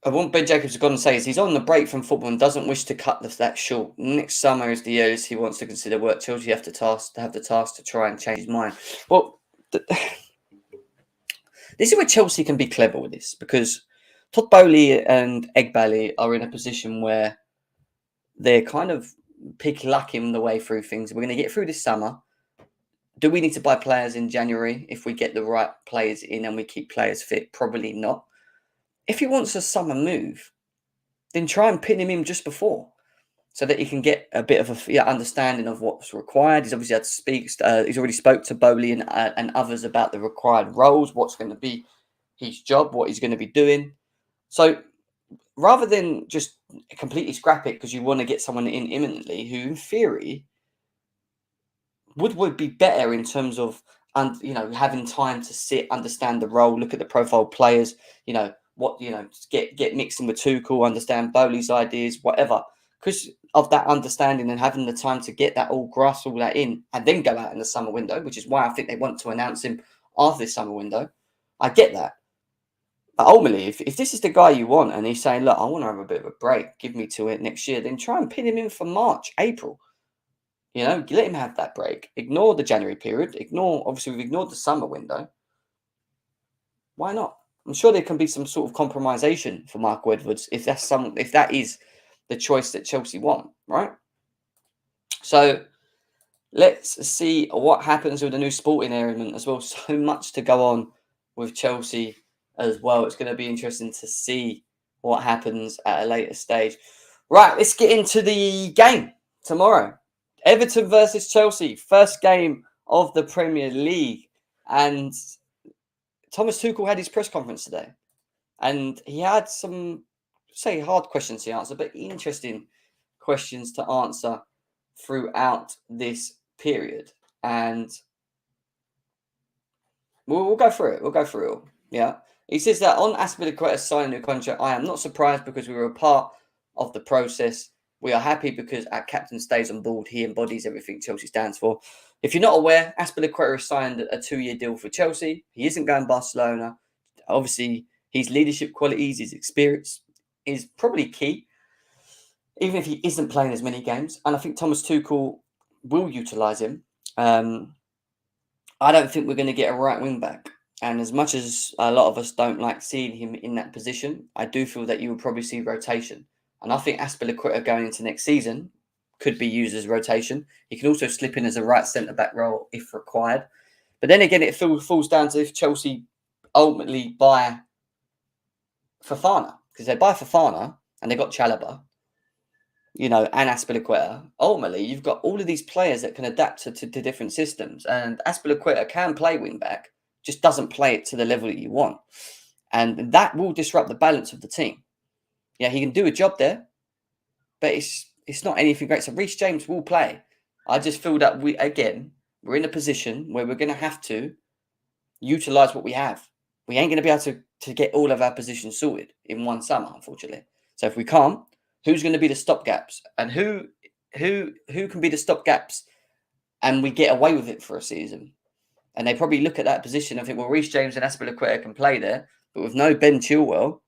what Ben Jacobs has gone and say is he's on the break from football and doesn't wish to cut that short. Next summer is the earliest he wants to consider work. Chelsea have the task to try and change his mind. Well, this is where Chelsea can be clever with this, because Todd Bowley and Egbali are in a position where they're kind of pick-lucking the way through things. We're going to get through this summer. Do we need to buy players in January if we get the right players in and we keep players fit? Probably not. If he wants a summer move, then try and pin him in just before, so that he can get a bit of a understanding of what's required. He's obviously had to speak. He's already spoke to Bowley and others about the required roles, what's going to be his job, what he's going to be doing. So rather than just completely scrap it because you want to get someone in imminently, who in theory would be better in terms of having time to sit, understand the role, look at the profile players, get mixing with Tuchel, understand Bowley's ideas, whatever. Because of that understanding and having the time to get that all, grasp all that in, and then go out in the summer window, which is why I think they want to announce him after this summer window. I get that. But ultimately, if this is the guy you want and he's saying, look, I want to have a bit of a break, give me to it next year, then try and pin him in for March, April. Let him have that break. Ignore the January period. Obviously, we've ignored the summer window. Why not? I'm sure there can be some sort of compromisation for Marco Edwards if that is the choice that Chelsea want, right? So let's see what happens with the new sporting element as well. So much to go on with Chelsea as well. It's going to be interesting to see what happens at a later stage. Right, let's get into the game tomorrow. Everton versus Chelsea, first game of the Premier League. And Thomas Tuchel had his press conference today. And he had some, hard questions to answer, but interesting questions to answer throughout this period. And we'll go through it. We'll go through it all. Yeah. He says that on Azpilicueta signing a new contract, I am not surprised because we were a part of the process. We are happy because our captain stays on board. He embodies everything Chelsea stands for. If you're not aware, Azpilicueta has signed a 2-year deal for Chelsea. He isn't going to Barcelona. Obviously, his leadership qualities, his experience is probably key, even if he isn't playing as many games. And I think Thomas Tuchel will utilise him. I don't think we're going to get a right wing back. And as much as a lot of us don't like seeing him in that position, I do feel that you will probably see rotation. And I think Azpilicueta going into next season could be used as rotation. He can also slip in as a right centre-back role if required. But then again, it falls down to if Chelsea ultimately buy Fofana. Because they buy Fofana and they got Chalobah, and Azpilicueta. Ultimately, you've got all of these players that can adapt to different systems. And Azpilicueta can play wing-back, just doesn't play it to the level that you want. And that will disrupt the balance of the team. Yeah, he can do a job there, but it's not anything great. So Reece James will play. I just feel that we're in a position where we're going to have to utilise what we have. We ain't going to be able to get all of our positions sorted in one summer, unfortunately. So if we can't, who's going to be the stopgaps? And who can be the stopgaps and we get away with it for a season? And they probably look at that position and think, well, Reece James and Azpilicueta can play there, but with no Ben Chilwell,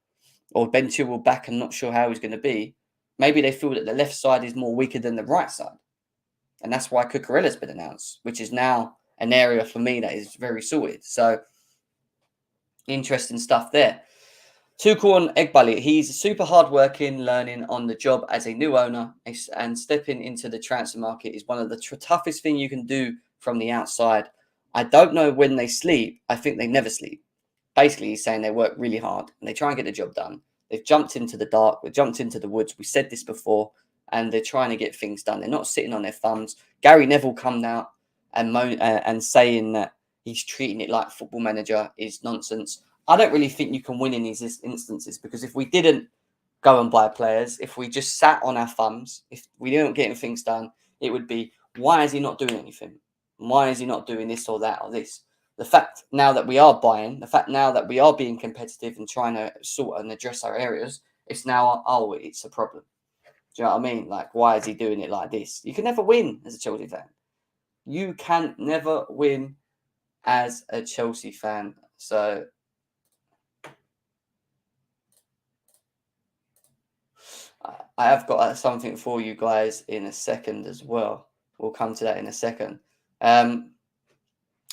or Ben Chilwell back and not sure how he's going to be, maybe they feel that the left side is more weaker than the right side. And that's why Cucurella's been announced, which is now an area for me that is very sorted. So, interesting stuff there. Tuchel on Egbali. He's super hardworking, learning on the job as a new owner, and stepping into the transfer market is one of the toughest things you can do from the outside. I don't know when they sleep. I think they never sleep. Basically, he's saying they work really hard and they try and get the job done. They've jumped into the dark. They've jumped into the woods. We said this before, and they're trying to get things done. They're not sitting on their thumbs. Gary Neville come out and and saying that he's treating it like Football Manager is nonsense. I don't really think you can win in these instances, because if we didn't go and buy players, if we just sat on our thumbs, if we didn't get things done, it would be, why is he not doing anything? Why is he not doing this or that or this? The fact now that we are buying, the fact now that we are being competitive and trying to sort and address our areas, it's now, it's a problem. Do you know what I mean? Like, why is he doing it like this? You can never win as a Chelsea fan. You can never win as a Chelsea fan. So I have got something for you guys in a second as well. We'll come to that in a second.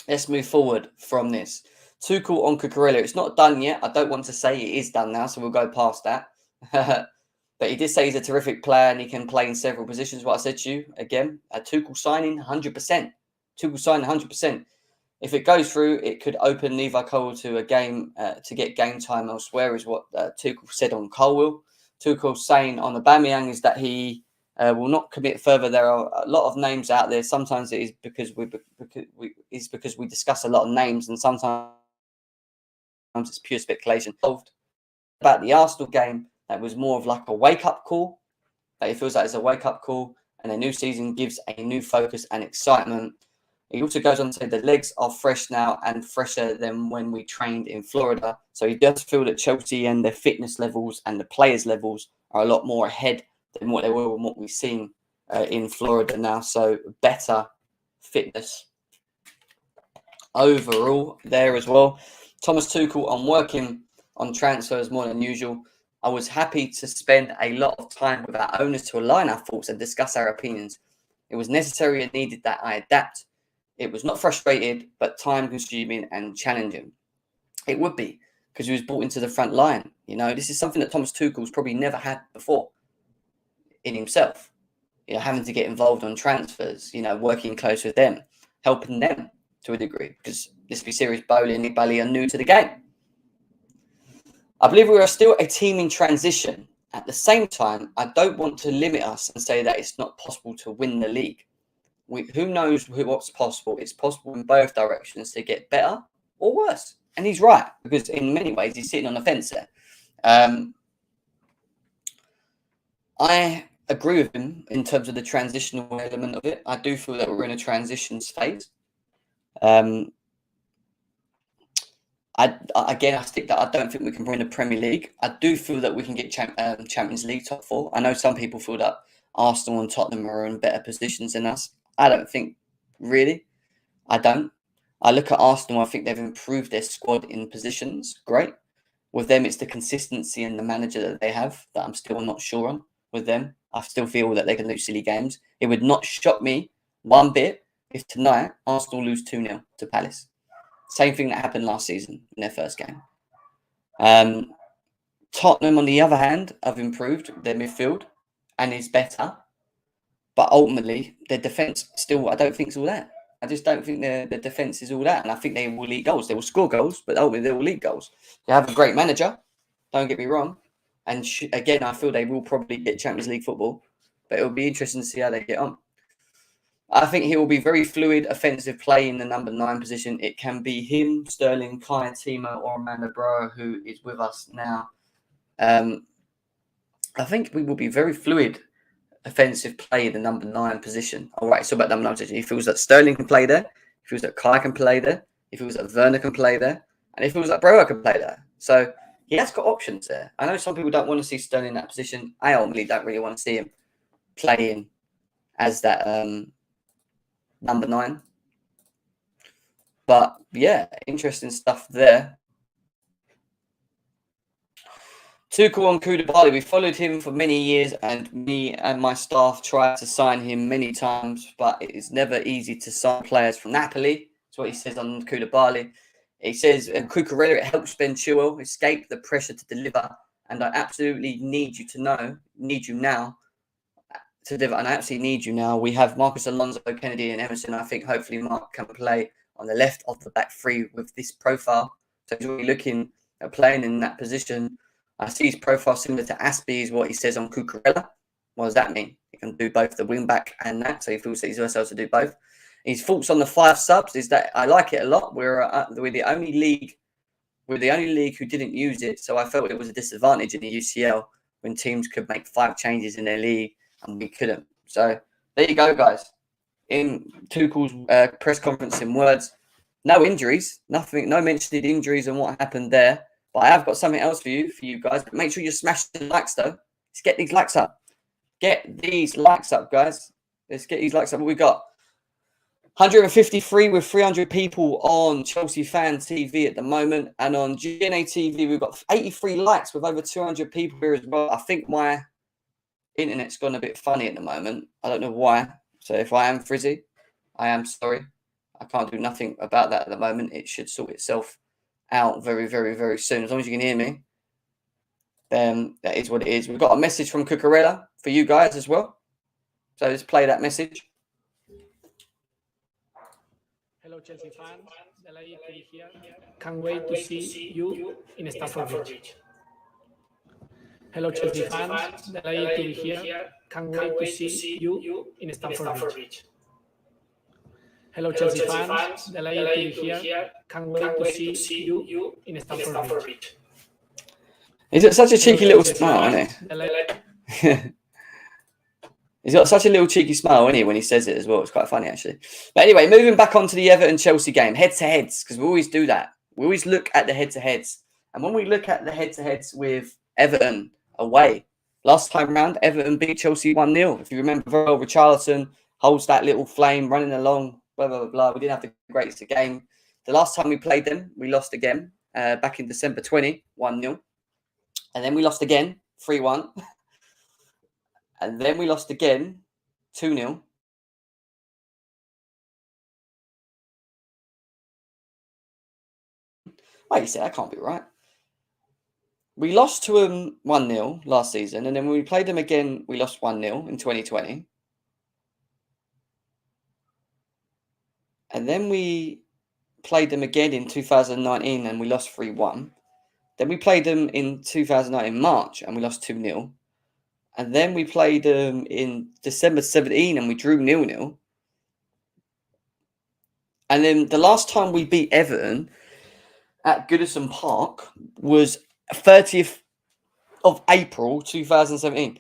Let's move forward from this. Tuchel on Cucurella. It's not done yet. I don't want to say it is done now, so we'll go past that. But he did say he's a terrific player and he can play in several positions. What I said to you, again, a Tuchel signing, 100%. Tuchel signing, 100%. If it goes through, it could open Levi to a game to get game time elsewhere, is what Tuchel said on Colwill. Tuchel saying on Aubameyang is that he will not commit further. There are a lot of names out there. Sometimes it is because we discuss a lot of names, and sometimes it's pure speculation. About the Arsenal game, that was more of like a wake-up call. That it feels like it's a wake-up call, and a new season gives a new focus and excitement. He also goes on to say the legs are fresh now and fresher than when we trained in Florida. So he does feel that Chelsea and their fitness levels and the players' levels are a lot more ahead than what they were and what we've seen in Florida now. So better fitness overall there as well. Thomas Tuchel on working on transfers more than usual. I was happy to spend a lot of time with our owners to align our thoughts and discuss our opinions. It was necessary and needed that I adapt. It was not frustrated, but time-consuming and challenging. It would be, because he was brought into the front line. You know, this is something that Thomas Tuchel's probably never had before in himself. You know, having to get involved on transfers, you know, working close with them, helping them to a degree. Because, let's be serious, Bowley and Nibali are new to the game. I believe we are still a team in transition. At the same time, I don't want to limit us and say that it's not possible to win the league. Who knows what's possible? It's possible in both directions to get better or worse. And he's right, because in many ways, he's sitting on the fence there. I agree with him in terms of the transitional element of it. I do feel that we're in a transitions phase. I stick that I don't think we can win the Premier League. I do feel that we can get Champions League top 4. I know some people feel that Arsenal and Tottenham are in better positions than us. I don't think, really. I don't. I look at Arsenal, I think they've improved their squad in positions. Great. With them, it's the consistency and the manager that they have that I'm still not sure on with them. I still feel that they can lose silly games. It would not shock me one bit if tonight Arsenal lose 2-0 to Palace. Same thing that happened last season in their first game. Tottenham, on the other hand, have improved their midfield and is better. But ultimately, their defence still, I don't think, is all that. I just don't think their defence is all that. And I think they will leak goals. They will score goals, but ultimately they will leak goals. They have a great manager. Don't get me wrong. And again, I feel they will probably get Champions League football. But it will be interesting to see how they get on. I think he will be very fluid, offensive play in the number 9 position. It can be him, Sterling, Kai, Timo, or Amanda Brower, who is with us now. I think we will be very fluid, offensive play in the number 9 position. All right, so about number 9 position. He feels that Sterling can play there. He feels that Kai can play there. He feels that Werner can play there. And he feels that Brower can play there. So he has got options there. I know some people don't want to see Sterling in that position. I ultimately don't really want to see him playing as that number 9. But yeah, interesting stuff there. Tuchel on Koulibaly. We followed him for many years, and me and my staff tried to sign him many times, but it is never easy to sign players from Napoli. That's what he says on Koulibaly. He says, Cucurella, it helps Ben Chilwell escape the pressure to deliver, and I absolutely need you now to deliver, and I absolutely need you now. We have Marcus Alonso, Kennedy, and Emerson. I think hopefully Mark can play on the left of the back 3 with this profile. So he's really looking at playing in that position. I see his profile similar to Aspie, is what he says on Cucurella. What does that mean? He can do both the wing back and that, so he feels that he's also able to do both. His thoughts on the 5 subs is that I like it a lot. We're the only league who didn't use it, so I felt it was a disadvantage in the UCL when teams could make 5 changes in their league and we couldn't. So there you go, guys. In Tuchel's press conference, in words, no injuries, nothing, no mentioned injuries and what happened there. But I have got something else for you guys. But make sure you smash the likes, though. Let's get these likes up. Get these likes up, guys. Let's get these likes up. What we got? 153 with 300 people on Chelsea Fan TV at the moment. And on GNA TV, we've got 83 likes with over 200 people here as well. I think my internet's gone a bit funny at the moment. I don't know why. So if I am frizzy, I am sorry. I can't do nothing about that at the moment. It should sort itself out very, very, very soon. As long as you can hear me, that is what it is. We've got a message from Cucurella for you guys as well. So let's play that message. Hello, Chelsea fans. Levi here. Can't wait to see you in Stamford Bridge. Hello, Chelsea fans. Levi here. Can't wait to see you in Stamford Bridge. Hello, Chelsea fans. Levi here. Can't wait to see you in Stamford Bridge. He's got such a cheeky little smile, isn't he? He's got such a little cheeky smile, isn't he, when he says it as well. It's quite funny, actually. But anyway, moving back onto the Everton-Chelsea game, head-to-heads, because we always do that. We always look at the head-to-heads. And when we look at the head-to-heads with Everton away, last time round, Everton beat Chelsea 1-0. If you remember, Richarlison holds that little flame running along, blah, blah, blah, blah. We didn't have the greatest game. The last time we played them, we lost again, back in December 20, 1-0. And then we lost again, 3-1. And then we lost again, 2-0. Wait a sec, that can't be right. We lost to them 1-0 last season, and then when we played them again, we lost 1-0 in 2020. And then we played them again in 2019, and we lost 3-1. Then we played them in 2019 March, and we lost 2-0. And then we played them in December 17, and we drew 0-0. And then the last time we beat Everton at Goodison Park was 30th of April 2017.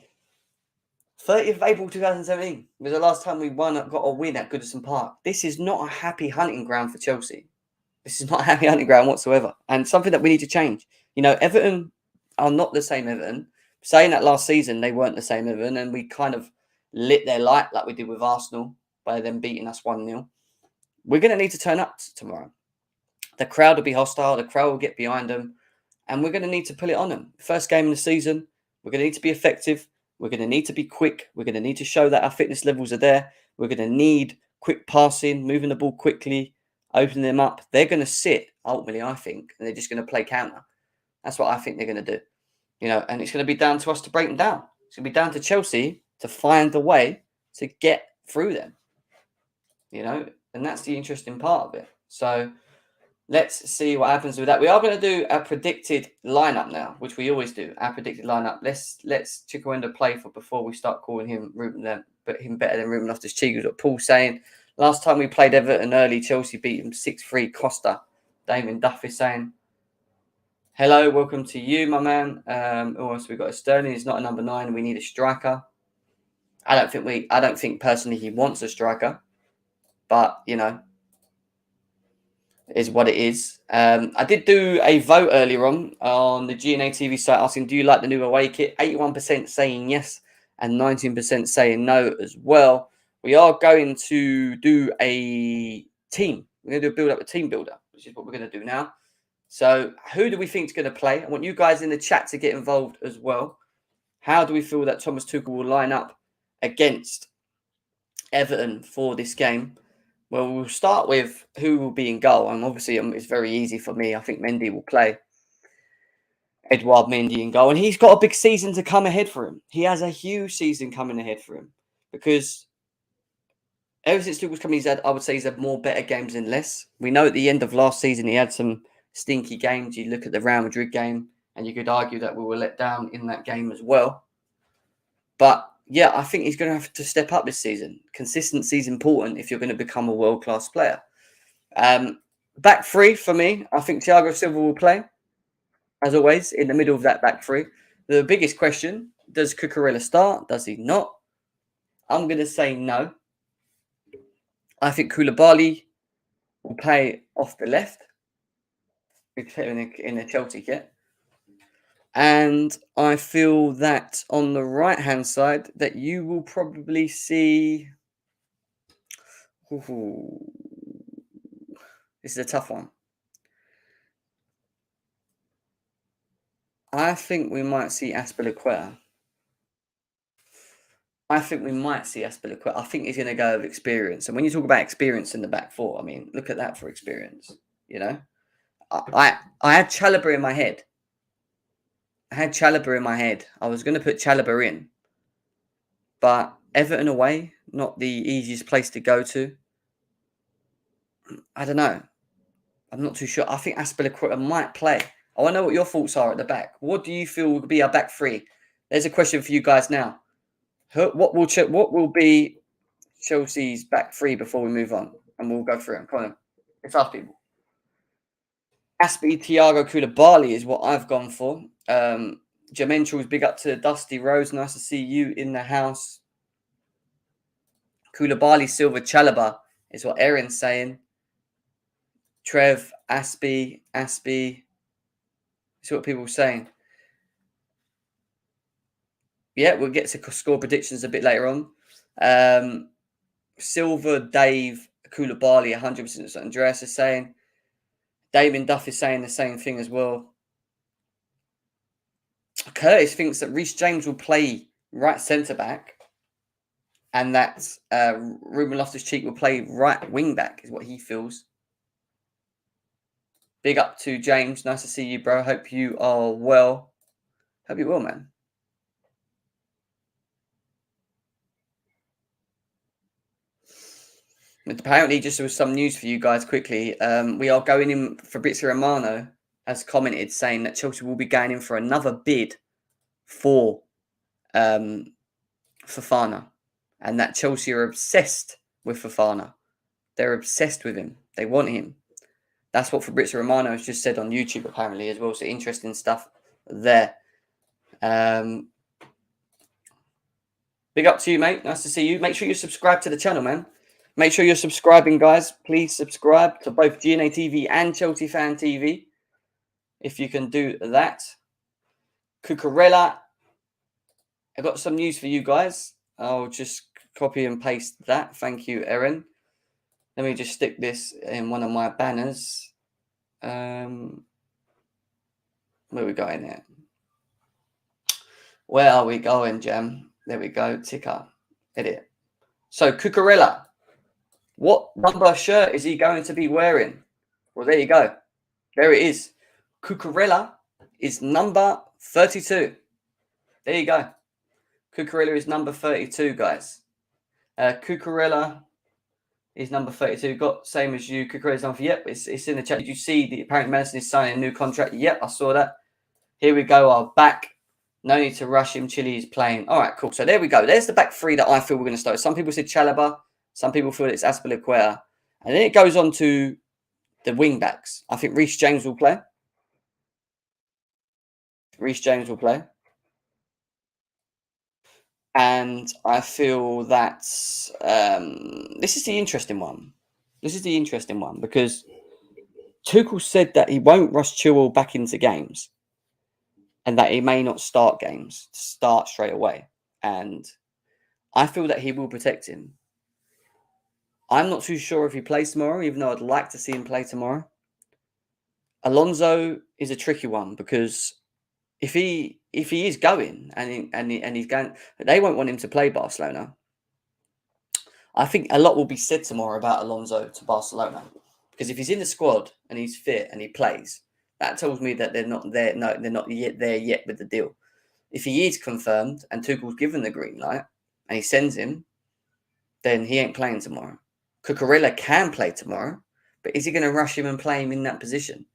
30th of April 2017 was the last time we got a win at Goodison Park. This is not a happy hunting ground for Chelsea. This is not a happy hunting ground whatsoever. And something that we need to change. You know, Everton are not the same Everton. Saying that last season they weren't the same Everton, and we kind of lit their light like we did with Arsenal by them beating us 1-0. We're going to need to turn up tomorrow. The crowd will be hostile. The crowd will get behind them. And we're going to need to pull it on them. First game of the season, we're going to need to be effective. We're going to need to be quick. We're going to need to show that our fitness levels are there. We're going to need quick passing, moving the ball quickly, opening them up. They're going to sit, ultimately, I think, and they're just going to play counter. That's what I think they're going to do. You know, and it's going to be down to us to break them down. It's going to be down to Chelsea to find a way to get through them. You know, and that's the interesting part of it. So let's see what happens with that. We are going to do a predicted lineup now, which we always do. Our predicted lineup. Let's Chukwuenda play for before we start calling him better than Ruben Loftus-Cheek. We've got Paul saying last time we played Everton early, Chelsea beat him 6-3. Costa. Damien Duff is saying hello, welcome to you, my man. Also we've got Sterling. He's not a number 9. We need a striker. I don't think personally he wants a striker, but you know, is what it is. I did do a vote earlier on the GNA TV site asking, do you like the new away kit? 81% saying yes and 19% saying no as well. We are going to do a team. We're going to build up a team builder, which is what we're going to do now. So who do we think is going to play? I want you guys in the chat to get involved as well. How do we feel that Thomas Tuchel will line up against Everton for this game? Well, we'll start with who will be in goal. And obviously, it's very easy for me. I think Mendy will play. Edouard Mendy in goal. And he's got a big season to come ahead for him. He has a huge season coming ahead for him. Because ever since Tuchel's come, I would say he's had more better games than less. We know at the end of last season, he had some stinky games. You look at the Real Madrid game, and you could argue that we were let down in that game as well. But yeah, I think he's going to have to step up this season. Consistency is important if you're going to become a world-class player. Back three for me, I think Thiago Silva will play, as always, in the middle of that back three. The biggest question, does Cucurella start? Does he not? I'm going to say no. I think Koulibaly will play off the left. In the Chelsea kit. And I feel that on the right-hand side that you will probably see... Ooh, this is a tough one. I think we might see Azpilicueta. I think we might see Azpilicueta. I think he's going to go with experience. And when you talk about experience in the back four, I mean, look at that for experience. You know, I had Chalobah in my head. I was going to put Chalobah in, but Everton away, not the easiest place to go to. I don't know. I'm not too sure. I think Azpilicueta might play. I want to know what your thoughts are at the back. What do you feel will be our back three? There's a question for you guys now. What will be Chelsea's back three before we move on? And we'll go through them. Come on. Let's ask people. Aspi, Thiago, Koulibaly is what I've gone for. Jermentral's big up to Dusty Rose. Nice to see you in the house. Koulibaly, Silva, Chalobah is what Erin's saying. Trev, Aspi. See what people are saying. Yeah, we'll get to score predictions a bit later on. Silva, Dave, Koulibaly, 100% what Andreas is saying. Damien Duff is saying the same thing as well. Curtis thinks that Reece James will play right centre-back and that Ruben Loftus-Cheek will play right wing-back is what he feels. Big up to James. Nice to see you, bro. Hope you are well. Hope you're well, man. Apparently, just with some news for you guys quickly, we are going in. Fabrizio Romano has commented saying that Chelsea will be going in for another bid for Fofana, and that Chelsea are obsessed with Fofana. They're obsessed with him. They want him. That's what Fabrizio Romano has just said on YouTube, apparently, as well. So interesting stuff there. Big up to you, mate. Nice to see you. Make sure you subscribe to the channel, man. Make sure you're subscribing, guys. Please subscribe to both GNA TV and Chelsea Fan TV, if you can do that. Cucurella, I've got some news for you guys. I'll just copy and paste that. Thank you, Erin. Let me just stick this in one of my banners. Where are we going there? Where are we going, Jam? There we go. Ticker. Edit. So, Cucurella. What number shirt is he going to be wearing? Well, there you go. There it is. Cucurella is number 32. There you go. Cucurella is number 32, guys. Cucurella is number 32. Got same as you. Cucurella's number. Yep, it's in the chat. Did you see the apparently Madison is signing a new contract? Yep, I saw that. Here we go. Our back. No need to rush him. Chile is playing. All right, cool. So there we go. There's the back three that I feel we're going to start. Some people said Chalobah. Some people feel it's Azpilicueta. And then it goes on to the wing backs. I think Reece James will play. And I feel that this is the interesting one. Because Tuchel said that he won't rush Chilwell back into games and that he may not start games to start straight away. And I feel that he will protect him. I'm not too sure if he plays tomorrow, even though I'd like to see him play tomorrow. Alonso is a tricky one because if he is going and he's going, they won't want him to play Barcelona. I think a lot will be said tomorrow about Alonso to Barcelona because if he's in the squad and he's fit and he plays, that tells me that they're not there. No, they're not yet there yet with the deal. If he is confirmed and Tuchel's given the green light and he sends him, then he ain't playing tomorrow. Cucurella can play tomorrow, but is he going to rush him and play him in that position?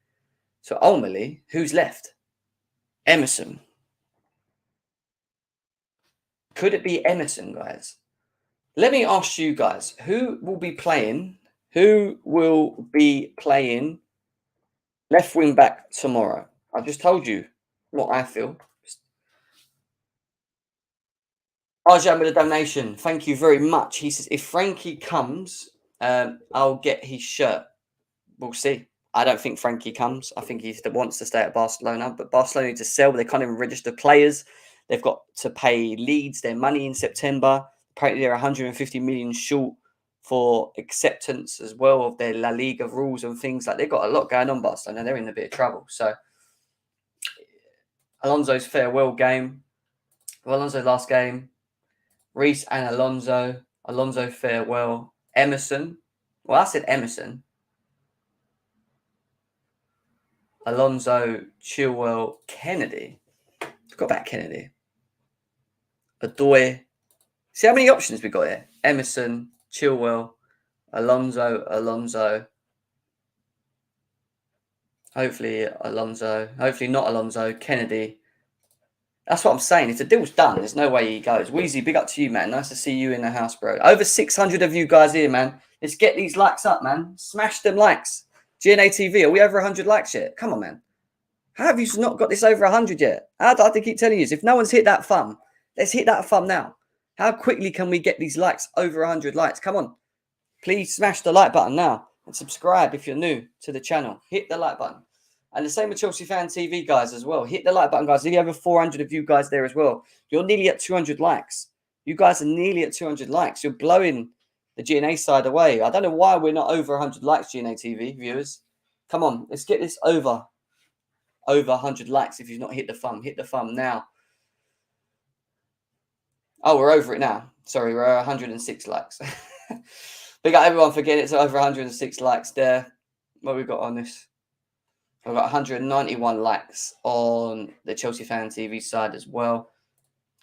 So ultimately, who's left? Emerson. Could it be Emerson, guys? Let me ask you guys, who will be playing left wing back tomorrow? I've just told you what I feel. Arjan with a donation. Thank you very much. He says, if Frankie comes, I'll get his shirt. We'll see. I don't think Frankie comes. I think he wants to stay at Barcelona, but Barcelona need to sell. They can't even register players. They've got to pay Leeds their money in September. Apparently, they're 150 million short for acceptance as well of their La Liga rules and things. Like, they've got a lot going on, Barcelona. They're in a bit of trouble. So, Alonso's farewell game. Alonso's last game. Reece and Alonso. Alonso, farewell. Emerson. Well, I said Emerson. Alonso, Chilwell, Kennedy. Forgot about Kennedy. Adoy. See how many options we got here? Emerson, Chilwell, Alonso. Hopefully Alonso. Hopefully not Alonso. Kennedy. That's what I'm saying. If the deal's done, there's no way he goes. Weezy, big up to you, man. Nice to see you in the house, bro. Over 600 of you guys here, man. Let's get these likes up, man. Smash them likes. GNA TV, are we over 100 likes yet? Come on, man. How have you not got this over 100 yet? How do I have to keep telling you this? If no one's hit that thumb, let's hit that thumb now. How quickly can we get these likes over 100 likes? Come on. Please smash the like button now and subscribe if you're new to the channel. Hit the like button. And the same with Chelsea Fan TV, guys, as well. Hit the like button, guys. Nearly over 400 of you guys there as well. You're nearly at 200 likes. You guys are nearly at 200 likes. You're blowing the GNA side away. I don't know why we're not over 100 likes, GNA TV viewers. Come on, let's get this over 100 likes if you've not hit the thumb. Hit the thumb now. Oh, we're over it now. Sorry, we're at 106 likes. Big up everyone for getting it to over 106 likes there. What we got on this? We've got 191 likes on the Chelsea Fan TV side as well.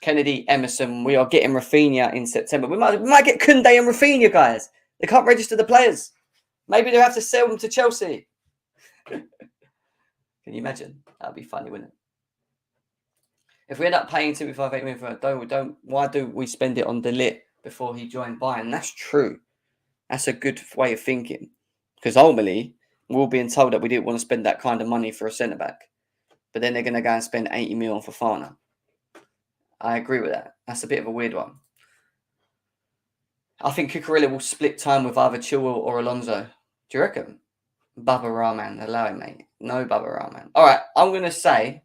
Kennedy, Emerson. We are getting Rafinha in September. We might get Kunde and Rafinha, guys. They can't register the players. Maybe they'll have to sell them to Chelsea. Can you imagine? That'd be funny, wouldn't it? If we end up paying 2.58 million for why do we spend it on De Ligt before he joined Bayern? That's true. That's a good way of thinking. Because ultimately, we're all being told that we didn't want to spend that kind of money for a centre-back. But then they're going to go and spend 80 million on Fofana. I agree with that. That's a bit of a weird one. I think Cucurella will split time with either Chilwell or Alonso. Do you reckon? Baba Rahman, allow it, mate. No Baba Rahman. All right, I'm going to say,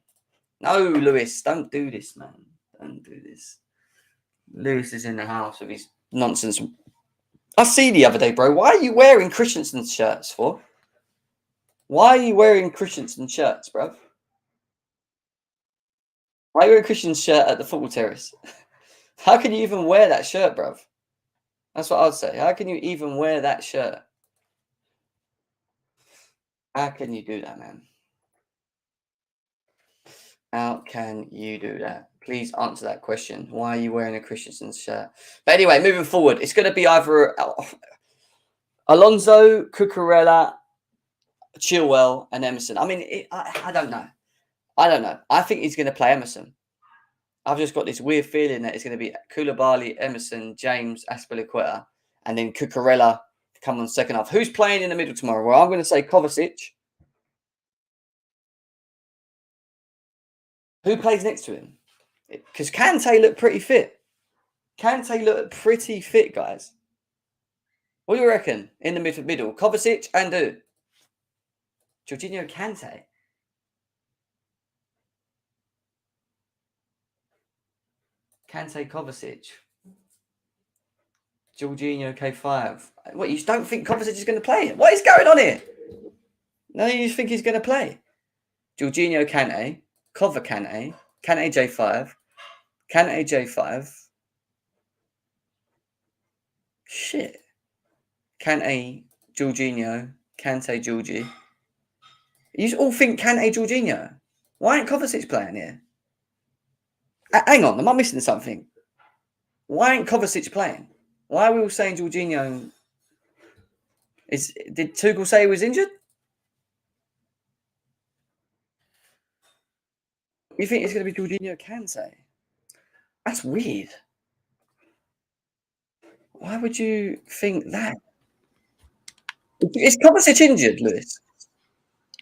no, Lewis, don't do this, man. Don't do this. Lewis is in the house with his nonsense. I see the other day, bro. Why are you wearing Christensen's shirts for? Why are you wearing Christensen shirts, bro? Why are you wearing Christensen's shirt at the football terrace? How can you even wear that shirt, bro? That's what I'd say. How can you even wear that shirt? How can you do that, man? How can you do that? Please answer that question. Why are you wearing a Christensen's shirt? But anyway, moving forward, it's going to be either Alonso, Cucurella, Chilwell, and Emerson. I mean, I don't know. I don't know. I think he's going to play Emerson. I've just got this weird feeling that it's going to be Koulibaly, Emerson, James, Azpilicueta, and then Cucurella come on second half. Who's playing in the middle tomorrow? Well, I'm going to say Kovacic. Who plays next to him? Because Kante looked pretty fit. Kante looked pretty fit, guys. What do you reckon in the middle? Kovacic and who? Jorginho Kante. Kante Kovacic. Jorginho K5. What, you don't think Kovacic is going to play? What is going on here? No, you think he's going to play? Jorginho Kante. Kante. Kante J5. Kante J5. Shit. Kante Jorginho. Kante Georgie. You all think Kante Jorginho. Why ain't Kovacic playing here? Hang on, am I missing something? Why ain't Kovacic playing? Why are we all saying Jorginho? Did Tuchel say he was injured? You think it's going to be Jorginho Kante? That's weird. Why would you think that? Is Kovacic injured, Lewis?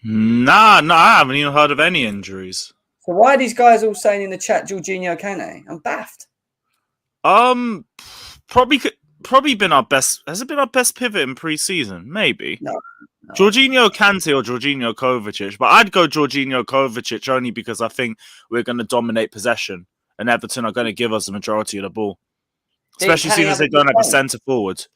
Nah, I haven't even heard of any injuries. So why are these guys all saying in the chat Jorginho Kante? I'm baffed. Probably been our best. Has it been our best pivot in pre-season? Maybe. No. Jorginho Kante or Jorginho Kovacic, but I'd go Jorginho Kovacic only because I think we're going to dominate possession, and Everton are going to give us the majority of the ball, especially seeing as they don't have a centre forward.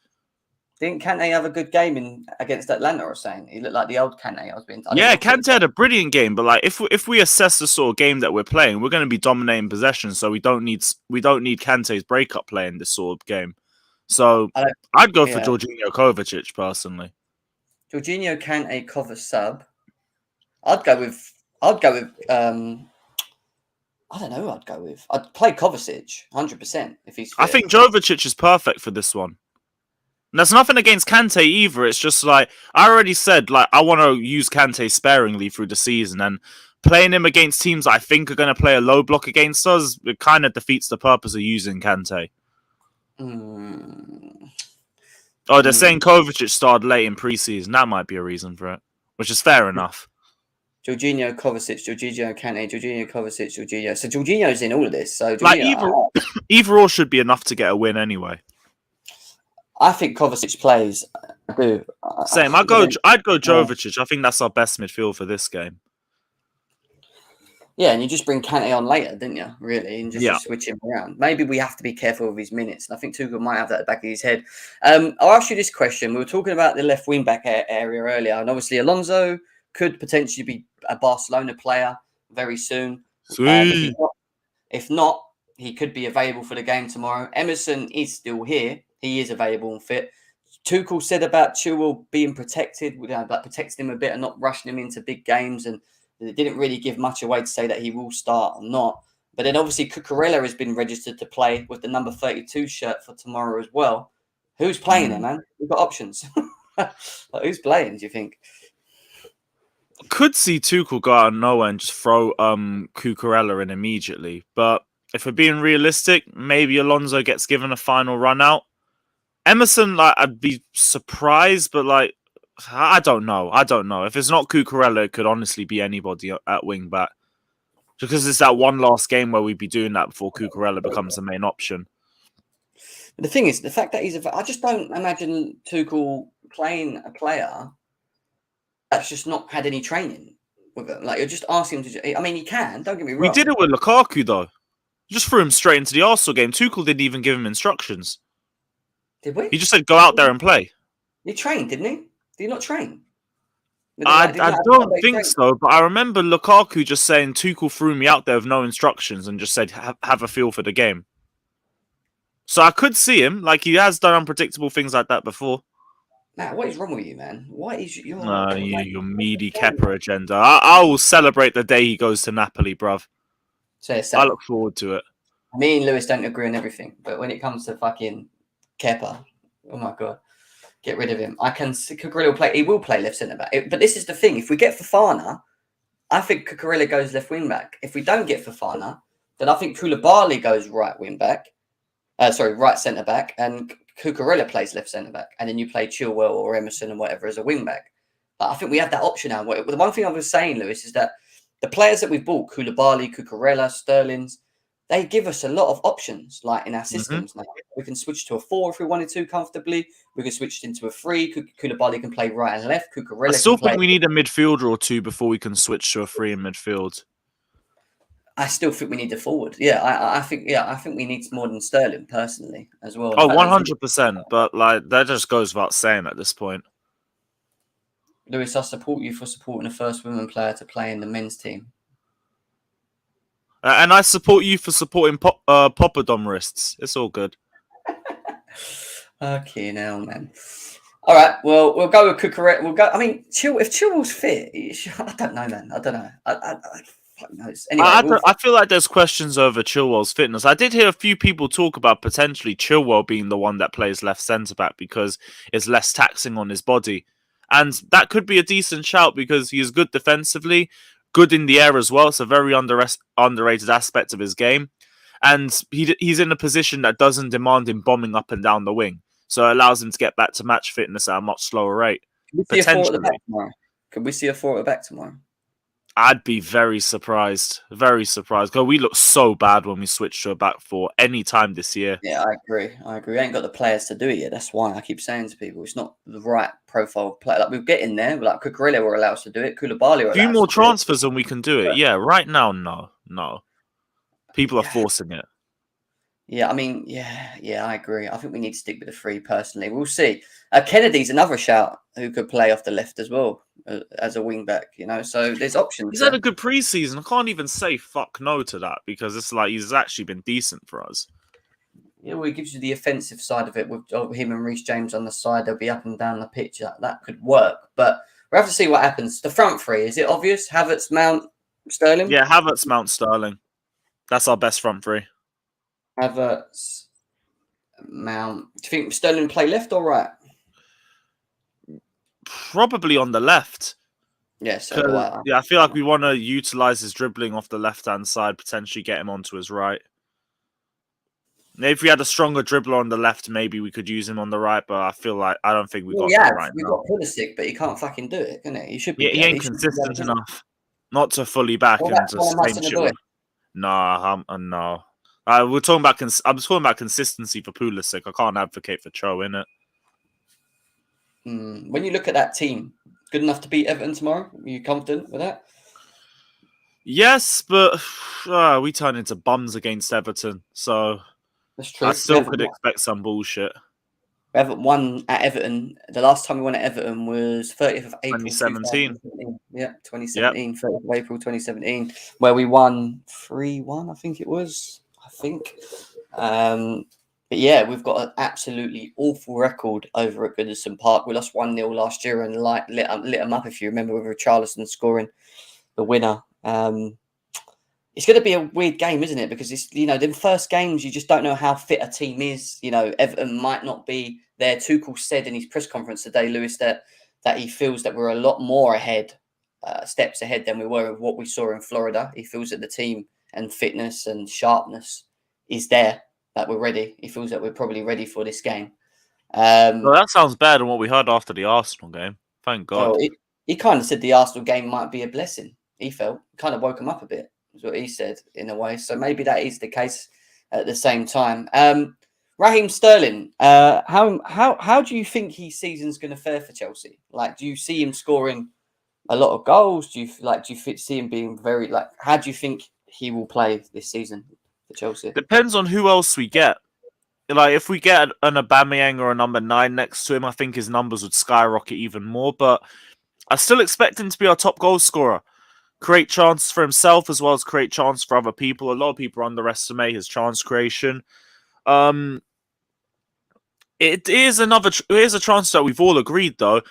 Didn't Kante have a good game against Atlanta or something? He looked like the old Kante. Yeah, Kante had a brilliant game, but like if we assess the sort of game that we're playing, we're going to be dominating possession, so we don't need Kante's breakup play in this sort of game. So I'd go for Jorginho Kovacic personally. Jorginho, Kante, Kovacic sub. I'd go with I don't know who I'd go with. I'd play Kovacic 100% if he's fit. I think Jovic is perfect for this one. And there's nothing against Kante either. It's just like I already said, like I want to use Kante sparingly through the season, and playing him against teams I think are going to play a low block against us, it kind of defeats the purpose of using Kante. Oh, they're saying Kovacic started late in preseason. That might be a reason for it, which is fair enough. Jorginho, Kovacic, Jorginho, Kante, Jorginho, Kovacic, Jorginho. So Jorginho's in all of this. So like either or should be enough to get a win anyway. I think Kovacic plays. I do. Same. I'd go Jovic. I think that's our best midfield for this game. Yeah, and you just bring Kante on later, didn't you? Really, and just switch him around. Maybe we have to be careful with his minutes. And I think Tuchel might have that at the back of his head. I'll ask you this question. We were talking about the left wing back area earlier, and obviously Alonso could potentially be a Barcelona player very soon. If not, he could be available for the game tomorrow. Emerson is still here. He is available and fit. Tuchel said about Chilwell being protected, like protecting him a bit and not rushing him into big games, and it didn't really give much away to say that he will start or not. But then obviously Cucurella has been registered to play with the number 32 shirt for tomorrow as well. Who's playing there, man? We've got options. Who's playing, do you think? Could see Tuchel go out of nowhere and just throw Cucurella in immediately. But if we're being realistic, maybe Alonso gets given a final run out. Emerson, like, I'd be surprised, but like, I don't know. If it's not Cucurella, it could honestly be anybody at wing back. Because it's that one last game where we'd be doing that before Cucurella becomes the main option. But the thing is, the fact that I just don't imagine Tuchel playing a player that's just not had any training with it. Like, you're just asking him to. I mean, he can. Don't get me wrong. We did it with Lukaku though. Just threw him straight into the Arsenal game. Tuchel didn't even give him instructions. Did we? He just said, "Go out there and play." He trained, didn't he? Did he not train? I don't think so, but I remember Lukaku just saying Tuchel threw me out there with no instructions and just said, have a feel for the game. So I could see him. Like, he has done unpredictable things like that before. Matt, what is wrong with you, man? What is your... your meaty Kepa agenda. I will celebrate the day he goes to Napoli, bruv. I look forward to it. Me and Lewis don't agree on everything, but when it comes to fucking Kepa, oh my God. Get rid of him. I can see Cucurella will play. He will play left centre back. But this is the thing. If we get Fofana, I think Cucurella goes left wing back. If we don't get Fofana, then I think Koulibaly goes right wing back. Right centre back, and Cucurella plays left centre back, and then you play Chilwell or Emerson and whatever as a wing back. But I think we have that option now. The one thing I was saying, Lewis, is that the players that we've bought, Koulibaly, Cucurella, Sterling's, they give us a lot of options, like in our systems. Like we can switch to a 4 if we wanted to comfortably. We can switch into a 3. Koulibaly can play right and left. Cucurella. I still think we need a midfielder or two before we can switch to a 3 in midfield. I still think we need a forward. Yeah, I think we need more than Sterling personally as well. Oh, 100%. But like that just goes without saying at this point. Lewis, I support you for supporting the first women player to play in the men's team. And I support you for supporting Poppadom wrists. It's all good. Okay, now, man. All right, well, we'll go with Cucurella. We'll go. I mean, if Chilwell's fit, I don't know, man. I don't know. Fuck knows. Anyway, I feel like there's questions over Chilwell's fitness. I did hear a few people talk about potentially Chilwell being the one that plays left centre back because it's less taxing on his body, and that could be a decent shout because he is good defensively. Good in the air as well. It's a very underrated aspect of his game. And he's in a position that doesn't demand him bombing up and down the wing. So it allows him to get back to match fitness at a much slower rate. Could we see a 4 at the back tomorrow? I'd be very surprised. Very surprised. Because we look so bad when we switch to a back 4 any time this year. Yeah, I agree. We ain't got the players to do it yet. That's why I keep saying to people, it's not the right profile player. Like, we'll get in there. Like, Cucurella will allow us to do it. Koulibaly will. A few more transfers and we can do it. Yeah, right now, no. People are forcing it. Yeah, I mean, yeah, I agree. I think we need to stick with the three personally. We'll see. Kennedy's another shout who could play off the left as well as a wing back, so there's options He's had there. a good preseason. I can't even say fuck no to that because it's like he's actually been decent for us. Yeah, well, it gives you the offensive side of it with him and Reece James on the side. They'll be up and down the pitch. That could work, but we'll have to see what happens. The front three, is it obvious? Havertz, Mount, Sterling? Yeah, Havertz, Mount, Sterling. That's our best front three. Havertz, Mount. Do you think Sterling play left or right? Probably on the left. Yeah, so do I. Yeah, I feel like we want to utilize his dribbling off the left-hand side, potentially get him onto his right. Maybe if we had a stronger dribbler on the left, maybe we could use him on the right, but I don't think we got that right we've now. got Pulisic, but he can't fucking do it, can he? He should be. Yeah, he ain't consistent enough. Not to fully back and to same shit. No. We're talking about. I'm talking about consistency for Pulisic. I can't advocate for Cho in it. When you look at that team, good enough to beat Everton tomorrow? Are you confident with that? Yes, but we turn into bums against Everton, so that's true. I still could expect some bullshit. We haven't won at Everton. The last time we won at Everton was 30th of April 2017. Yeah, 2017, 30th of April 2017, where we won 3-1, I think it was. But yeah, we've got an absolutely awful record over at Goodison Park. We lost 1-0 last year and lit them up, if you remember, with Richarlison scoring the winner. It's going to be a weird game, isn't it? Because it's, the first games, you just don't know how fit a team is. Everton might not be there. Tuchel said in his press conference today, Lewis, that he feels that we're a lot more steps ahead than we were with what we saw in Florida. He feels that the team and fitness and sharpness is there, that we're ready. He feels that we're probably ready for this game. Well, that sounds better than what we heard after the Arsenal game. Thank God. Well, he kind of said the Arsenal game might be a blessing. He felt kind of woke him up a bit, is what he said in a way. So maybe that is the case at the same time. Raheem Sterling, how do you think his season's going to fare for Chelsea? Like, do you see him scoring a lot of goals? Do you see him being very how do you think he will play this season for Chelsea? Depends on who else we get. Like, if we get an Aubameyang or a number 9 next to him, I think his numbers would skyrocket even more. But I still expect him to be our top goal scorer. Create chances for himself as well as create chances for other people. A lot of people underestimate his chance creation. It is a chance that we've all agreed, though,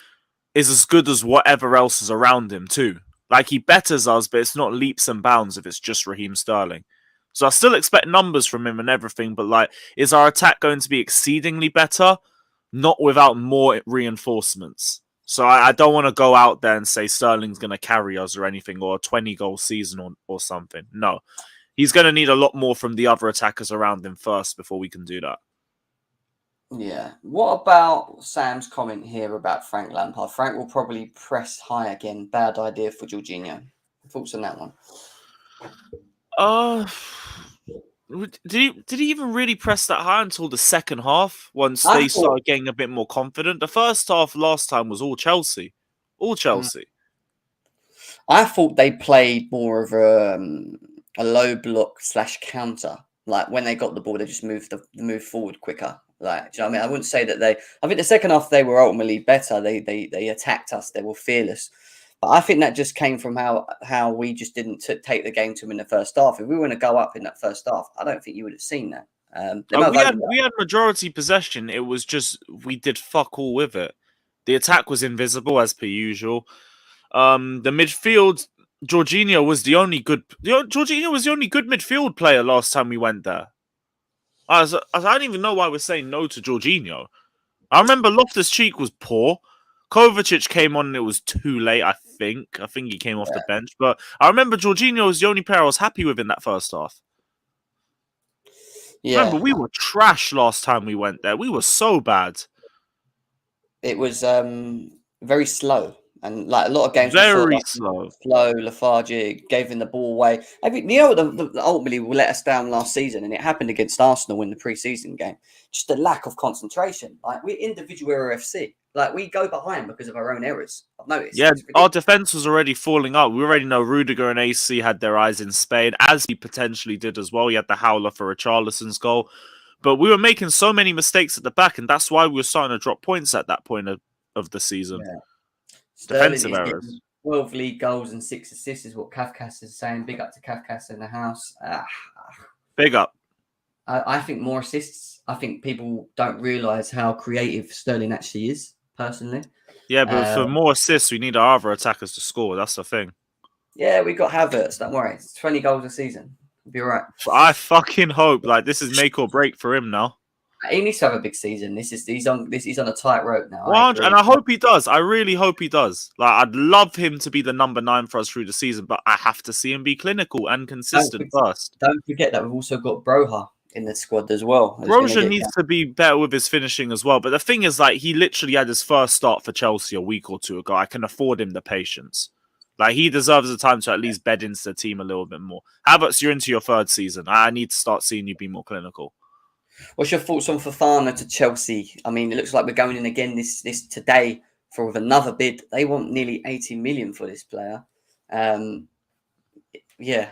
is as good as whatever else is around him, too. Like, he betters us, but it's not leaps and bounds if it's just Raheem Sterling. So I still expect numbers from him and everything, but is our attack going to be exceedingly better? Not without more reinforcements. So I don't want to go out there and say Sterling's going to carry us or anything, or a 20-goal season or something. No. He's going to need a lot more from the other attackers around him first before we can do that. Yeah. What about Sam's comment here about Frank Lampard? Frank will probably press high again. Bad idea for Jorginho. Thoughts on that one? Did he even really press that high until the second half? Once they started getting a bit more confident. The first half last time was all Chelsea. I thought they played more of a low block / counter. Like, when they got the ball, they just moved forward quicker. Like, do you know what I mean? I wouldn't say that I think the second half they were ultimately better. They attacked us. They were fearless. But I think that just came from how we just didn't take the game to them in the first half. If we were going to go up in that first half, I don't think you would have seen that. We had majority possession. It was just we did fuck all with it. The attack was invisible as per usual. The midfield, Jorginho was the only good midfield player last time we went there. I don't even know why we're saying no to Jorginho. I remember Loftus-Cheek was poor. Kovacic came on and it was too late, I think. I think he came off the bench. But I remember Jorginho was the only player I was happy with in that first half. Yeah. Remember, we were trash last time we went there. We were so bad. It was very slow. And like a lot of games Very before, slow, lethargic, gave him the ball away. I think you know what ultimately will let us down last season, and it happened against Arsenal in the pre-season game. Just a lack of concentration. Like we're individual error FC. Like we go behind because of our own errors. I've noticed. Yeah, our defense was already falling up. We already know Rudiger and AC had their eyes in Spain, as he potentially did as well. He had the howler for Richarlison's goal. But we were making so many mistakes at the back, and that's why we were starting to drop points at that point of the season. Yeah. Defensive errors. 12 league goals and 6 assists is what Kafkas is saying. Big up to Kafkas in the house. Big up. I think more assists. I think people don't realise how creative Sterling actually is, personally. Yeah, but for more assists, we need our other attackers to score. That's the thing. Yeah, we got Havertz. Don't worry. It's 20 goals a season. We'll be all right. I fucking hope. Like, this is make or break for him now. He needs to have a big season. He's on a tight rope now. And I hope he does. I really hope he does. Like, I'd love him to be the number 9 for us through the season, but I have to see him be clinical and consistent first. Don't forget that we've also got Broja in the squad as well. Broja needs to be better with his finishing as well. But the thing is, like, he literally had his first start for Chelsea a week or two ago. I can afford him the patience. Like, he deserves the time to at least bed into the team a little bit more. Havertz, you're into your 3rd season. I need to start seeing you be more clinical. What's your thoughts on Fofana to Chelsea? I mean, it looks like we're going in again this today with another bid. They want nearly 80 million for this player. Yeah.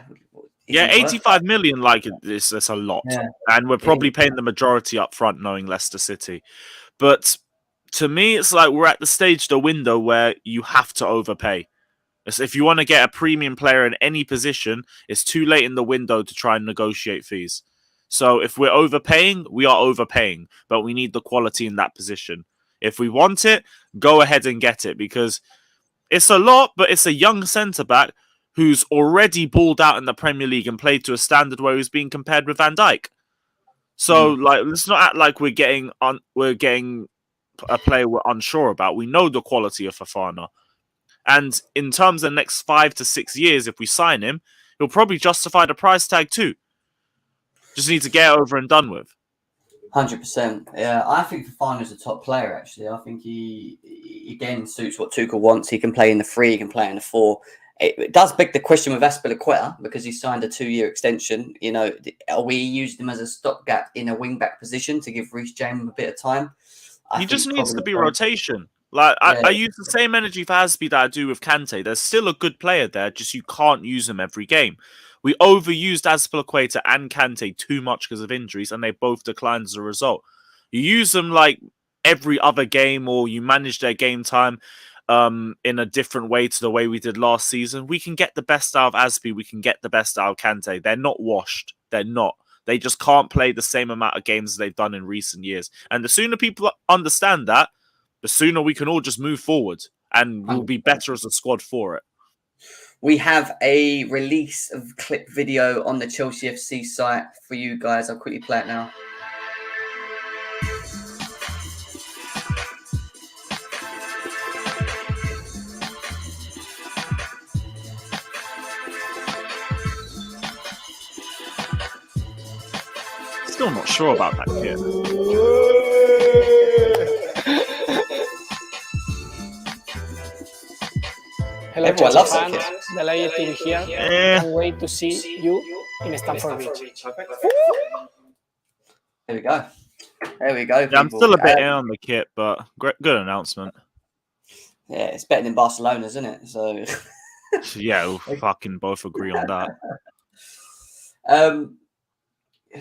85 million, like, it's a lot. Yeah. And we're probably paying the majority up front, knowing Leicester City. But to me, it's like we're at the stage, the window, where you have to overpay. If you want to get a premium player in any position, it's too late in the window to try and negotiate fees. So if we're overpaying, we are overpaying, but we need the quality in that position. If we want it, go ahead and get it, because it's a lot, but it's a young centre-back who's already balled out in the Premier League and played to a standard where he's being compared with Van Dijk. So, like, let's not act like we're getting a player we're unsure about. We know the quality of Fofana. And in terms of the next 5 to 6 years, if we sign him, he'll probably justify the price tag too. Just need to get it over and done with. 100%. Yeah, I think Fofana's a top player, actually. I think he again suits what Tuchel wants. He can play in the 3, he can play in the 4. It does beg the question with Azpilicueta, because he signed a 2-year extension. You know, are we using him as a stopgap in a wing-back position to give Reece James a bit of time? He just needs to be rotation. Like, I use the same energy for Azpi that I do with Kante. There's still a good player there, just you can't use him every game. We overused Azpilicueta and Kante too much because of injuries, and they both declined as a result. You use them like every other game, or you manage their game time in a different way to the way we did last season. We can get the best out of Azpi. We can get the best out of Kante. They're not washed. They're not. They just can't play the same amount of games as they've done in recent years. And the sooner people understand that, the sooner we can all just move forward, and we'll be better as a squad for it. We have a release of clip video on the Chelsea FC site for you guys. I'll quickly play it now. Still not sure about that kid. Hello, Chelsea fans. Delighted to be here. Can't wait to see you in Stamford Bridge. There we go. There we go. Yeah, I'm still a bit in on the kit, but good announcement. Yeah, it's better than Barcelona, isn't it? So yeah, we'll fucking both agree on that.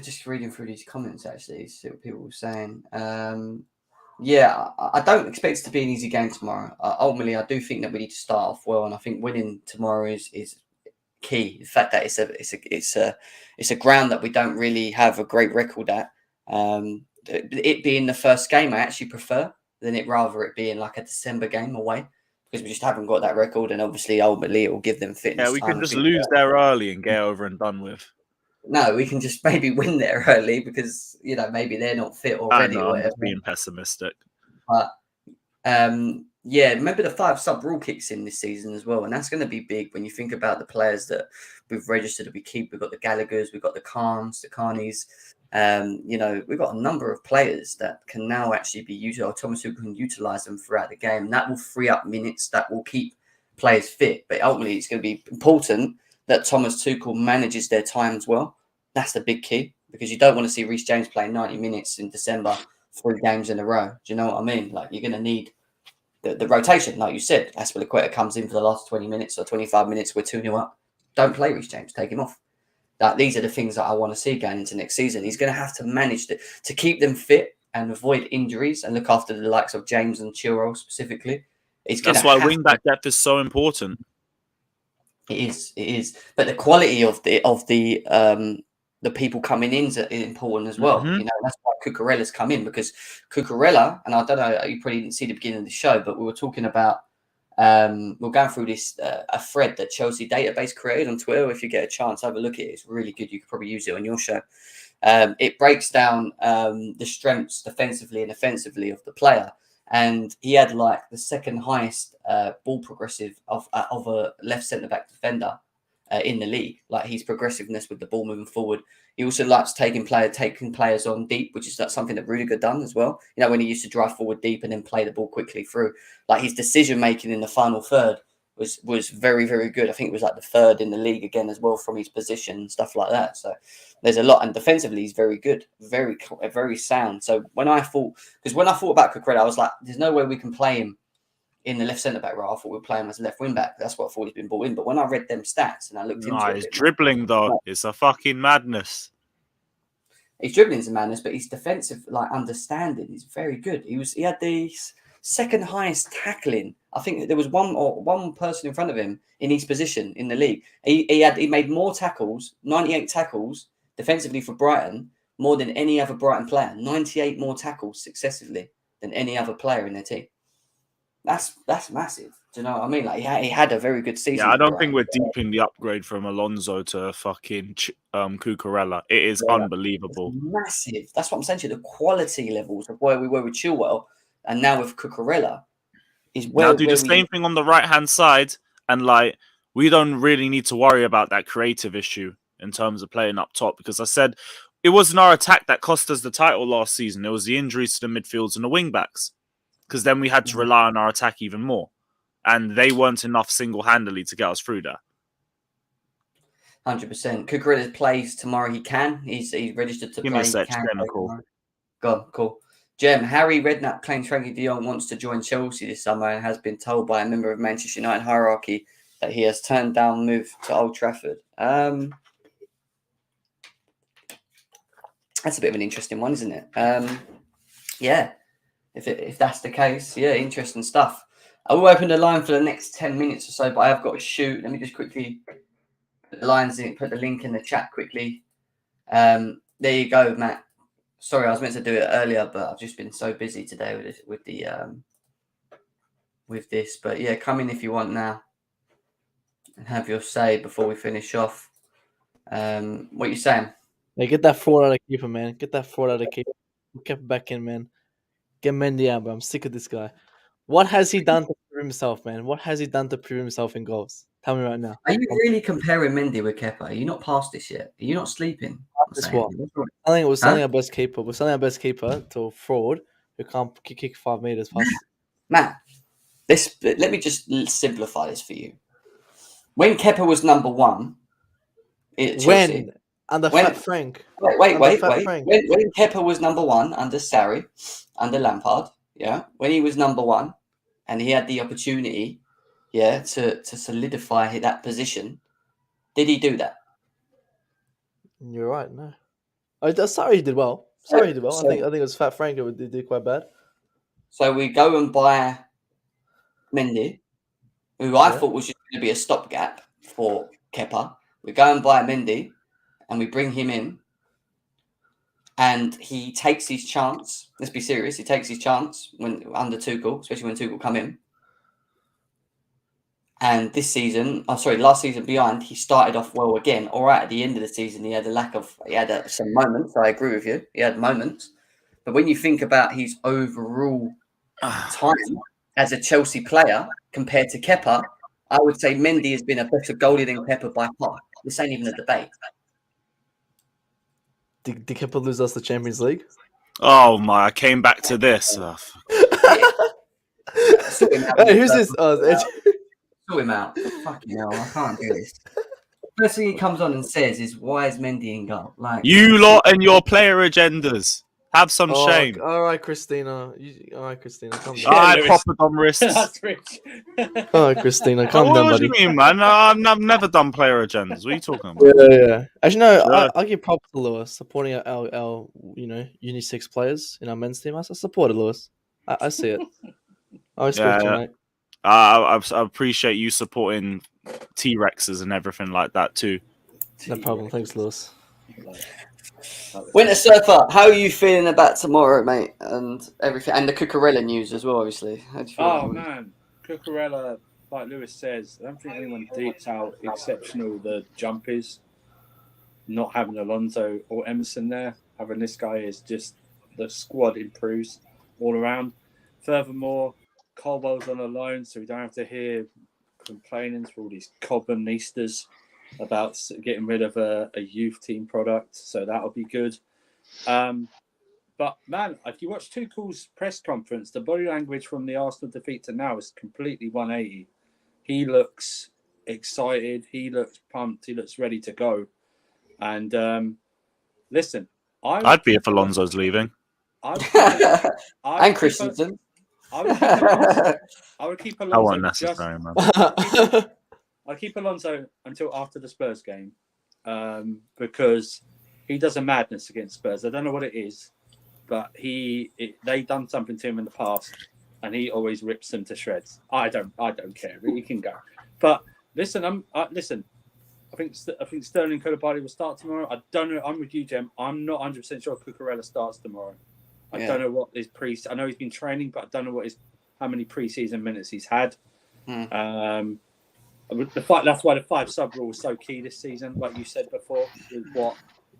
Just reading through these comments, actually, see what people were saying. Yeah, I don't expect it to be an easy game tomorrow. Ultimately, I do think that we need to start off well, and I think winning tomorrow is key. The fact that it's a ground that we don't really have a great record at. It being the first game, I actually prefer than rather it being like a December game away, because we just haven't got that record, and obviously, ultimately, it will give them fitness. Yeah, we can just lose there early and get over and done with. No, we can just maybe win there early because, you know, maybe they're not fit already. I know, or whatever. I'm being pessimistic. But, yeah, remember the 5 sub rule kicks in this season as well. And that's going to be big when you think about the players that we've registered that we keep. We've got the Gallaghers, we've got the Khans, the Carnies. We've got a number of players that can now actually be used, or Thomas Tuchel can utilize them throughout the game. That will free up minutes, that will keep players fit. But ultimately, it's going to be important that Thomas Tuchel manages their times well. That's the big key, because you don't want to see Reece James playing 90 minutes in December, 3 games in a row. Do you know what I mean? Like, you're going to need the rotation, like you said. Aspilicueta comes in for the last 20 minutes or 25 minutes. We're 2-0 up. Don't play Reece James. Take him off. These are the things that I want to see going into next season. He's going to have to manage to keep them fit and avoid injuries and look after the likes of James and Chilwell specifically. That's why wing-back depth is so important. It is. But the quality of the people coming in is important as well. Mm-hmm. That's why Cucurella's come in, because Cucurella, and I don't know, you probably didn't see the beginning of the show, but we were talking about, we're going through this a thread that Chelsea database created on Twitter. If you get a chance, have a look at it. It's really good. You could probably use it on your show. It breaks down the strengths defensively and offensively of the player. And he had like the second highest ball progressive of a left centre back defender in the league. Like, his progressiveness with the ball moving forward. He also likes taking players on deep, which is something that Rudiger done as well. When he used to drive forward deep and then play the ball quickly through. Like, his decision making in the final third was very, very good. I think it was like the third in the league again as well from his position and stuff like that. So there's a lot, and defensively he's very good, very, very sound. So when I thought about Cucurella, I was like, there's no way we can play him in the left centre back role. I thought we'd play him as a left wing back. That's what I thought he's been brought in. But when I read them stats and I looked into it, his dribbling though, it's a fucking madness. His dribbling is a madness, but his defensive understanding is very good. He had the second highest tackling. I think there was one person in front of him in his position in the league. He made more tackles, 98 tackles defensively for Brighton, more than any other Brighton player. 98 more tackles successively than any other player in their team. That's massive. Do you know what I mean? Like, he had a very good season. Yeah, I don't think we're deep in the upgrade from Alonso to fucking Cucurella. It is unbelievable. It's massive. That's what I'm saying to you. The quality levels of where we were with Chilwell and now with Cucurella is where. Now do the same thing on the right hand side, and like, we don't really need to worry about that creative issue in terms of playing up top, because I said it wasn't our attack that cost us the title last season. It was the injuries to the midfields and the wing backs, because then we had to rely on our attack even more, and they weren't enough single-handedly to get us through that. 100%. Cucurella plays tomorrow. He can. He's registered to Give play. me a sec, cool. God, cool. Jem, Harry Redknapp claims Frankie de Jong wants to join Chelsea this summer and has been told by a member of Manchester United hierarchy that he has turned down the move to Old Trafford. That's a bit of an interesting one, isn't it? Yeah. If that's the case, yeah, interesting stuff. I will open the line for the next 10 minutes or so, but I have got to shoot. Let me just quickly put the lines in, put the link in the chat quickly. There you go, Matt. Sorry, I was meant to do it earlier, but I've just been so busy today with this. But yeah, come in if you want now and have your say before we finish off. What you saying? Yeah, get that forward out of keeper, man. Get that forward out of keeper. Get back in, man. Get Mendy out, bro. I'm sick of this guy. What has he done to prove himself, man? What has he done to prove himself in goals? Tell me right now. Are you really comparing Mendy with Kepa? Are you not past this yet? Are you not sleeping? This what? I think we're selling our best keeper. We're selling our best keeper to a fraud who can't kick 5 meters past. Matt, let me just simplify this for you. When Kepa was number one, Chelsea, Fat Frank. Wait. When Kepa was number one under Sarri, under Lampard, yeah, when he was number one, and he had the opportunity, yeah, to solidify that position, did he do that? You're right. No, Sarri did well. Sarri did well. I think it was Fat Frank who did quite bad. So we go and buy Mendy, who I thought was just going to be a stopgap for Kepa. We go and buy Mendy, and we bring him in, and he takes his chance. Let's be serious. He takes his chance when under Tuchel, especially when Tuchel come in. And last season behind, he started off well again. All right, at the end of the season, he had some moments. I agree with you. He had moments. But when you think about his overall time as a Chelsea player compared to Kepa, I would say Mendy has been a better goalie than Kepa by far. This ain't even a debate. Did Kepa lose us the Champions League? Oh my! I came back to this. Oh, Sort him out. Hey, who's this? Oh, Sort him out. Fucking hell, I can't do this. First thing he comes on and says is, "Why is Mendy in goal?" Like you lot and your player agendas. Have some shame. All right, Christina. All right, Christina. Calm down. I had Lewis. proper dumb wrists. That's rich. All right, Christina. Calm down, What do buddy. you mean, man? I've never done player agendas. What are you talking about? Yeah. Actually, no. Sure. I give props to Lewis supporting our Uni6 players in our men's team. I supported Lewis. I see it. I respect you, mate. I appreciate you supporting T-Rexes and everything like that too. No problem. Thanks, Lewis. Winter Surfer, how are you feeling about tomorrow, mate? And everything, and the Cucurella news as well, obviously. How do you feel? Oh man, Cucurella, like Lewis says, I don't think anyone deeps how exceptional the jump is. Not having Alonso or Emerson there, having this guy is just the squad improves all around. Furthermore, Colwill's on a loan, so we don't have to hear complaining for all these Cobbernistas about getting rid of a youth team product, so that'll be good. But man, if you watch Tuchel's press conference, the body language from the Arsenal defeat to now is completely 180. He looks excited, he looks pumped, he looks ready to go. And listen, I'd be if Alonso's leaving. And Christensen. I would keep Alonso. I won't necessarily, man. I'll keep Alonso until after the Spurs game because he does a madness against Spurs. I don't know what it is, but they done something to him in the past, and he always rips them to shreds. I don't care. He can go. But listen, listen. I think Sterling Koulibaly will start tomorrow. I don't know. I'm with you, Jem. I'm not 100% sure Cucurella starts tomorrow. I don't know what his I know he's been training, but I don't know how many pre-season minutes he's had. That's why the 5 sub rule is so key this season, like you said before, with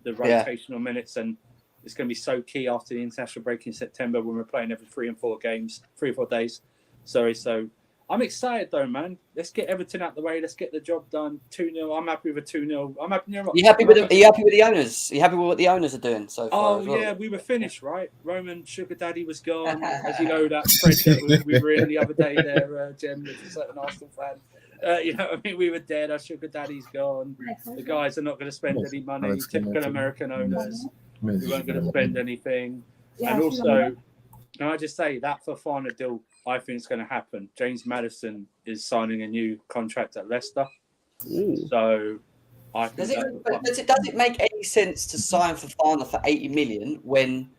the rotational minutes, and it's going to be so key after the international break in September when we're playing every 3 or 4 days. So I'm excited though, man. Let's get Everton out the way. Let's get the job done. 2-0. I'm happy with a 2-0. I'm happy. Are you happy with the owners? Are you happy with what the owners are doing so far? Oh yeah, we were finished, right? Roman Sugar Daddy was gone. As you know, that thread that we were in the other day there, Jem, with a certain Arsenal fan. We were dead. Our Sugar Daddy's gone. The guys are not going to spend any money. Typical American owners. We weren't going to spend anything. And also, can I just say that Fofana deal, I think it's going to happen. James Maddison is signing a new contract at Leicester. Ooh. So I think does it make any sense to sign Fofana for 80 million when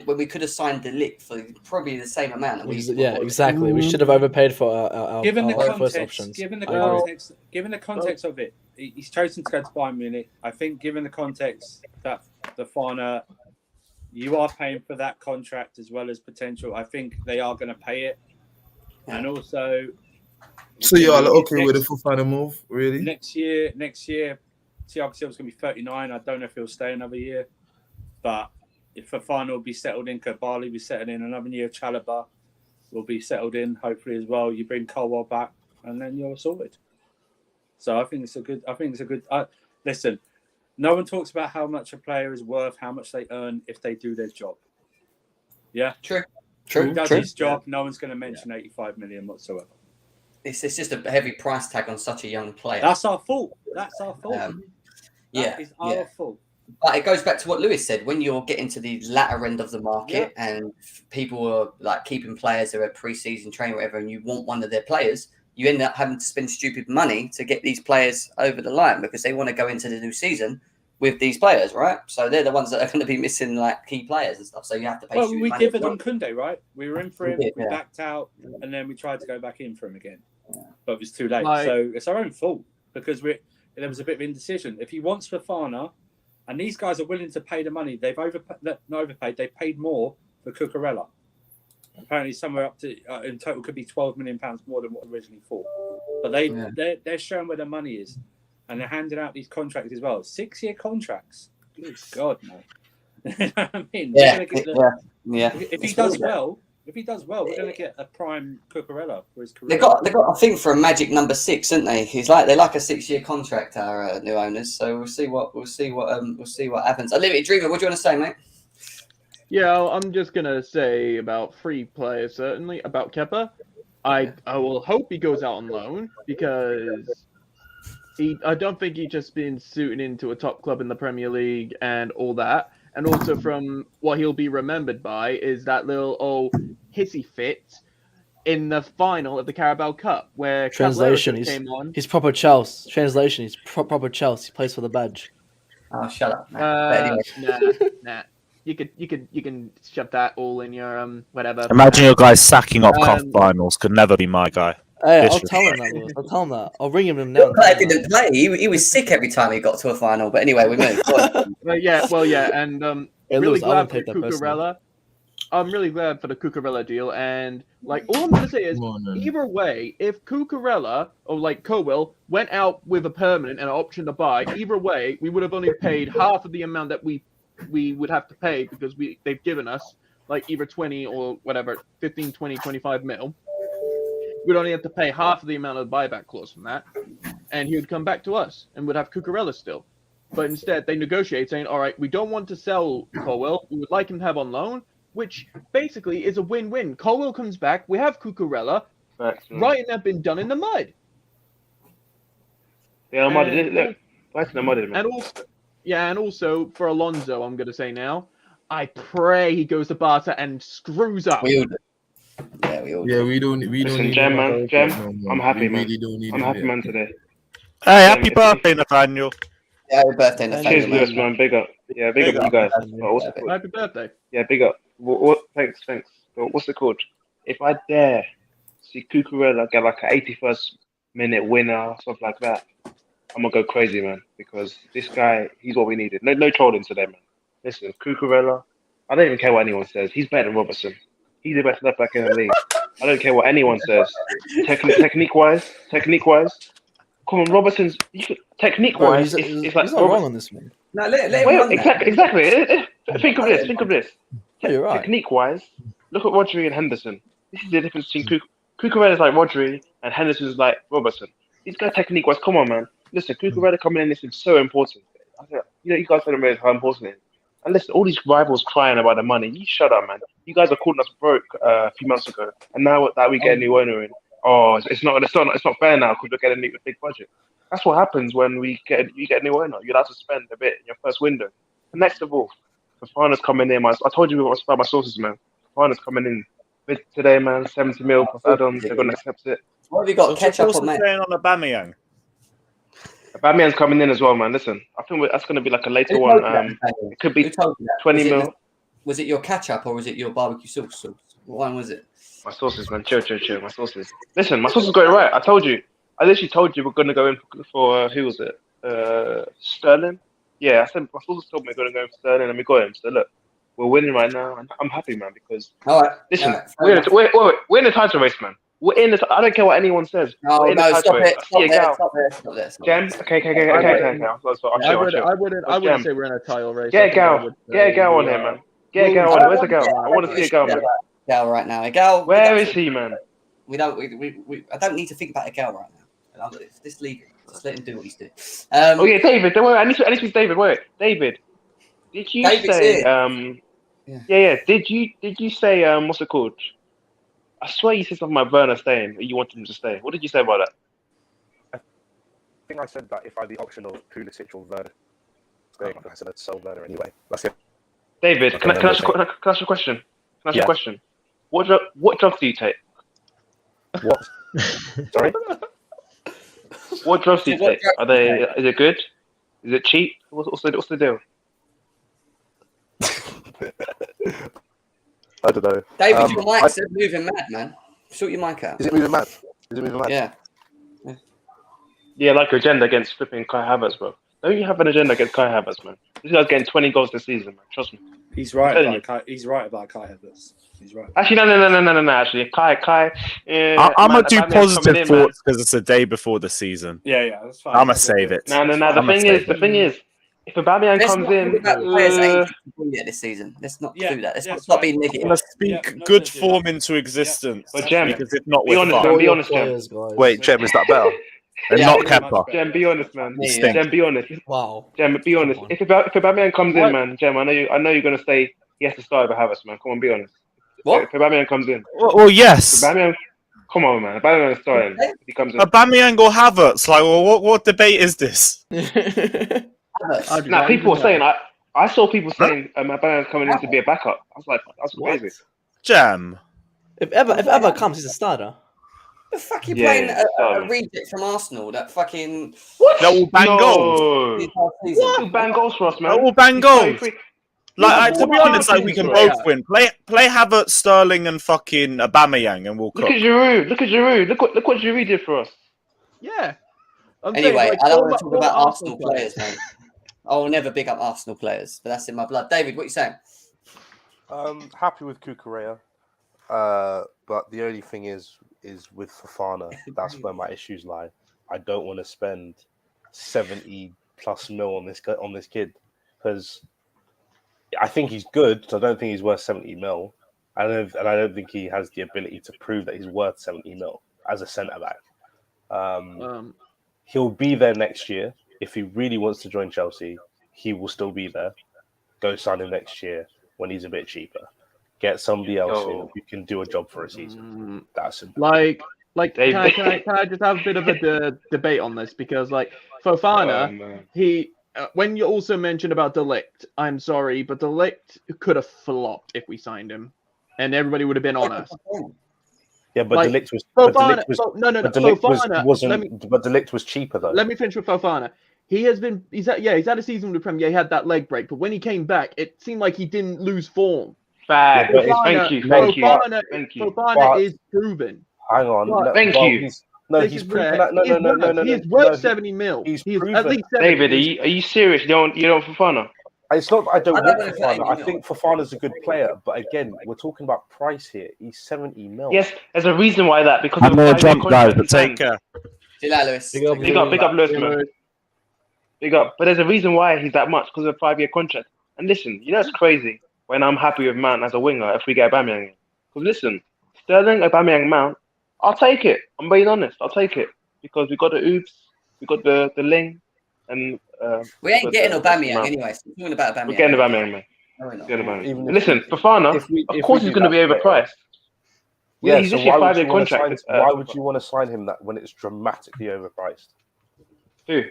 we could have signed De Ligt for probably the same amount? Exactly. We should have overpaid for our first options. Given the context of it, he's chosen to go to Bayern Munich. I think, given the context that Fofana, you are paying for that contract as well as potential. I think they are going to pay it, and also. So you are okay with the Fofana move, really? Next year, Thiago Silva's going to be 39. I don't know if he'll stay another year, but if Fofana will be settled in, Koulibaly will be settled in, another year, Chalobah will be settled in, hopefully as well. You bring Colwill back, and then you're sorted. So I think it's a good. Listen, no one talks about how much a player is worth, how much they earn if they do their job. Yeah, true. He does his job. No one's going to mention 85 million whatsoever. It's just a heavy price tag on such a young player. That's our fault. That is our fault. But it goes back to what Lewis said. When you're getting to the latter end of the market and people are like keeping players who are pre-season training or whatever, and you want one of their players, you end up having to spend stupid money to get these players over the line because they want to go into the new season with these players, right? So they're the ones that are going to be missing like key players and stuff. So you have to pay. Well, we did it on Kunde, right? We were in for him, we backed out, and then we tried to go back in for him again, but it was too late. So it's our own fault because there was a bit of indecision. If he wants Fofana, and these guys are willing to pay the money, they've overpaid. They paid more for Cucurella. Apparently, somewhere up to in total could be £12 million more than what originally thought. But they're showing where the money is, and they're handing out these contracts as well. 6-year contracts. Good God, man. You know what I mean? If he does well, If he does well, we're going to get a prime Cucurella for his career. They got I think for a magic number 6, didn't they? They like a 6-year contract, our new owners. So we'll see what happens. Unlimited Dreamer, what do you want to say, mate? Yeah, I'm just gonna say about 3 players certainly. About Kepa, I will hope he goes out on loan because I don't think he's just been suiting into a top club in the Premier League and all that. And also from what he'll be remembered by is that little hissy fit in the final of the Carabao Cup where Translation, came on. He's proper Chelsea. Translation, he's proper Chelsea. He plays for the badge. Oh, shut up, man. Nah. You can shove that all in your whatever. Imagine your guy sacking off cup finals. Could never be my guy. Hey, I'll tell him that. Lewis. I'll tell him that. I'll ring him now. I didn't play. He was sick every time he got to a final. But anyway, we move. And Hey, really Lewis, I glad won't for take that personally. Cucurella. I'm really glad for the Cucurella deal, and like all I'm gonna say is, either way, if Cucurella or like Colwill went out with a permanent and an option to buy, either way, we would have only paid half of the amount that we would have to pay because they've given us like either 20 or whatever 15, 20, 25 mil. We'd only have to pay half of the amount of the buyback clause from that, and he would come back to us and would have Cucurella still. But instead, they negotiate saying, all right, we don't want to sell Colwill. We would like him to have on loan, which basically is a win-win. Colwill comes back. We have Cucurella. Brighton have been done in the mud. Yeah, mud. Look, Brighton the mud, man. And also for Alonso, I'm going to say now, I pray he goes to Barca and screws up. We all do. Yeah, we all do. Yeah, we don't. Listen, need Gem, him. man. Gem, No, I'm happy, we man. Really don't need I'm him happy, yet. man, today. Hey, happy birthday, Nathaniel. Yeah, happy birthday, Cheers, Nathaniel. Lewis, man. Big up. Yeah, big up you guys. Oh, what's it called? Happy birthday. Yeah, big up. Thanks. But what's it called? If I dare see Cucurella get like an 81st minute winner, stuff like that, I'm gonna go crazy, man. Because this guy, he's what we needed. No trolling today, man. Listen, Cucurella, I don't even care what anyone says. He's better than Robertson. He's the best left back in the league. I don't care what anyone says. Technique-wise, come on, Robertson's technique-wise. It's like he's not wrong on this, man. No, let him run that. Exactly. Think of this. Yeah, you're right. Technique-wise, look at Rodri and Henderson. This is the difference between Cucurella is like Rodri and Henderson is like Robertson. These guys technique-wise, come on, man. Listen, Cucurella coming in, this is so important. You guys don't realize how important it is. And listen, all these rivals crying about the money. You shut up, man. You guys are calling us broke a few months ago, and now that we get a new owner in, it's not fair now because we're getting a big budget. That's what happens when you get a new owner. You're allowed to spend a bit in your first window. And next of all, Fofana's coming in. I told you about my sources, man. Fofana's coming in today, man. 70 mil plus add-ons. They're gonna accept it. What have you got? Ketchup on, mate? Saying on Aubameyang. Aubameyang's coming in as well, man. Listen, I think that's going to be like a later one. It could be 20 mil. Was it your ketchup or was it your barbecue sauce? What one was it? My sauces, man. Chill. My sauces. Listen, my sauces got it right. I literally told you we're going to go in for who was it? Sterling? Yeah, I said my sauces told me we're going to go in for Sterling and we got him. So look, we're winning right now and I'm happy, man, because listen, we're in a title race, man. I don't care what anyone says. No, stop it. Stop there. Gem? Okay. I wouldn't say we're in a title race. Get a gal on here, man. Get a gal on. Where's the gal? I want to see a gal, man. Gal right now. A gal. Where is he, man? I don't need to think about a gal right now. This league, just let him do what he's doing. Okay, David. Don't worry. I need to speak to David. Wait, David. Did you say? Yeah. Did you say? What's it called? I swear you said something about Werner staying. You wanted him to stay. What did you say about that? I think I said that if I had the option of Pulisic or Werner staying, I said I'd sell Werner anyway. That's it. David, can I ask you a question? What drugs do you take? What? Sorry? What drugs do you take? Is it good? Is it cheap? What's the deal? I don't know. David, your mic's moving mad, man. Sort your mic out. Is it moving mad? Yeah. Yeah, like your agenda against flipping Kai Havertz, bro. Don't you have an agenda against Kai Havertz, man? This guy's getting 20 goals this season, man. Trust me. He's right about Kai Havertz. He's right. Actually, no. Actually, Kai. I'm gonna do positive thoughts because it's a day before the season. Yeah, that's fine. I'm gonna save it. No. The thing is, If Aubameyang Let's comes not in, talk about players ain't yet this season. Let's not do that. Let's not stop being negative. Let's speak good form into existence. But Jem, because if not, be we're honest, fucked. man. Be honest, Jem. Players, guys. Wait, Jem, is that better? And Yeah, not pretty Kepa. Jem, be honest, man. Yeah. Jem, be honest. Wow. Jem, be honest. on. If Aubameyang comes in, man, Jem, I know you're gonna say he has to start over Havertz, man. Come on, be honest. What? If Aubameyang comes in, Well, yes. Aubameyang, come on, man. Aubameyang is starting. If he comes in. Aubameyang or Havertz? Like, well, what debate is this? Nah, people were saying I saw people saying Aubameyang coming in to be a backup. I was like, that's crazy. Jam. If ever comes, he's a starter. The fuck you Yeah, playing yeah, a reject from Arsenal? That fucking What? That will bang goals. What? He'll bang goals for us, man. That will bang He's goals. 33. Like, to be honest, like we can Yeah. both win. Play Havertz, Sterling, and fucking Aubameyang, and we'll cook. Look at Giroud. Look at Giroud. Look what Giroud did for us. Yeah. I'm Anyway, saying, like, I don't all want to the- talk all the about Arsenal players, man. I will never big up Arsenal players, but that's in my blood. David, what you saying? Happy with Cucurella. But the only thing is with Fofana. That's where my issues lie. I don't want to spend 70+ mil on this kid because I think he's good. So I don't think he's worth 70 mil. And I don't think he has the ability to prove that he's worth 70 mil as a centre back. He'll be there next year. If he really wants to join Chelsea, he will still be there. Go sign him next year when he's a bit cheaper. Get somebody else in who can do a job for a season. That's simple. Like, Dave- can I just have a bit of a debate on this? Because, like, Fofana, he when you also mentioned about De Ligt, I'm sorry, but De Ligt could have flopped if we signed him, and everybody would have been on us. Yeah, but Like, De Ligt was Fofana, but De Ligt was cheaper though. Let me finish with Fofana. He's had a season with the Premier. He had that leg break, but when he came back, it seemed like he didn't lose form. Facts. Yeah, but Thank you. Fofana is proven. Hang on. But- Thank you. He's proven that. No. He's worth 70 mil. He's He's proven. at least 70 David, are you serious? You don't Fofana? It's not that I don't I want don't know if Fofana. that- I think Fofana's a good player, but again, we're talking about price here. He's 70 mil. Yes, there's a reason why that because I'm of gonna the 5-year jump, guys, contract but he take signed. care. Big up, Lewis. Big up, Big up Lewis, man. Big up. But there's a reason why he's that much because of a 5-year contract. And listen, you know it's crazy when I'm happy with Mount as a winger if we get Aubameyang. Because listen, Sterling, Aubameyang, Mount, I'll take it. I'm being honest, I'll take it because we got the Oops, we got the Ling, and We ain't getting Aubameyang Mount. anyway. So we're talking about Aubameyang. We're getting Aubameyang, man. No, we're not. Getting Aubameyang. Even if- Listen, Fofana, if we of course do he's going to be that, overpriced. Yeah, he's so just a why would 5-year you want to contract. sign? Why would you want to sign him that when it's dramatically overpriced? Who?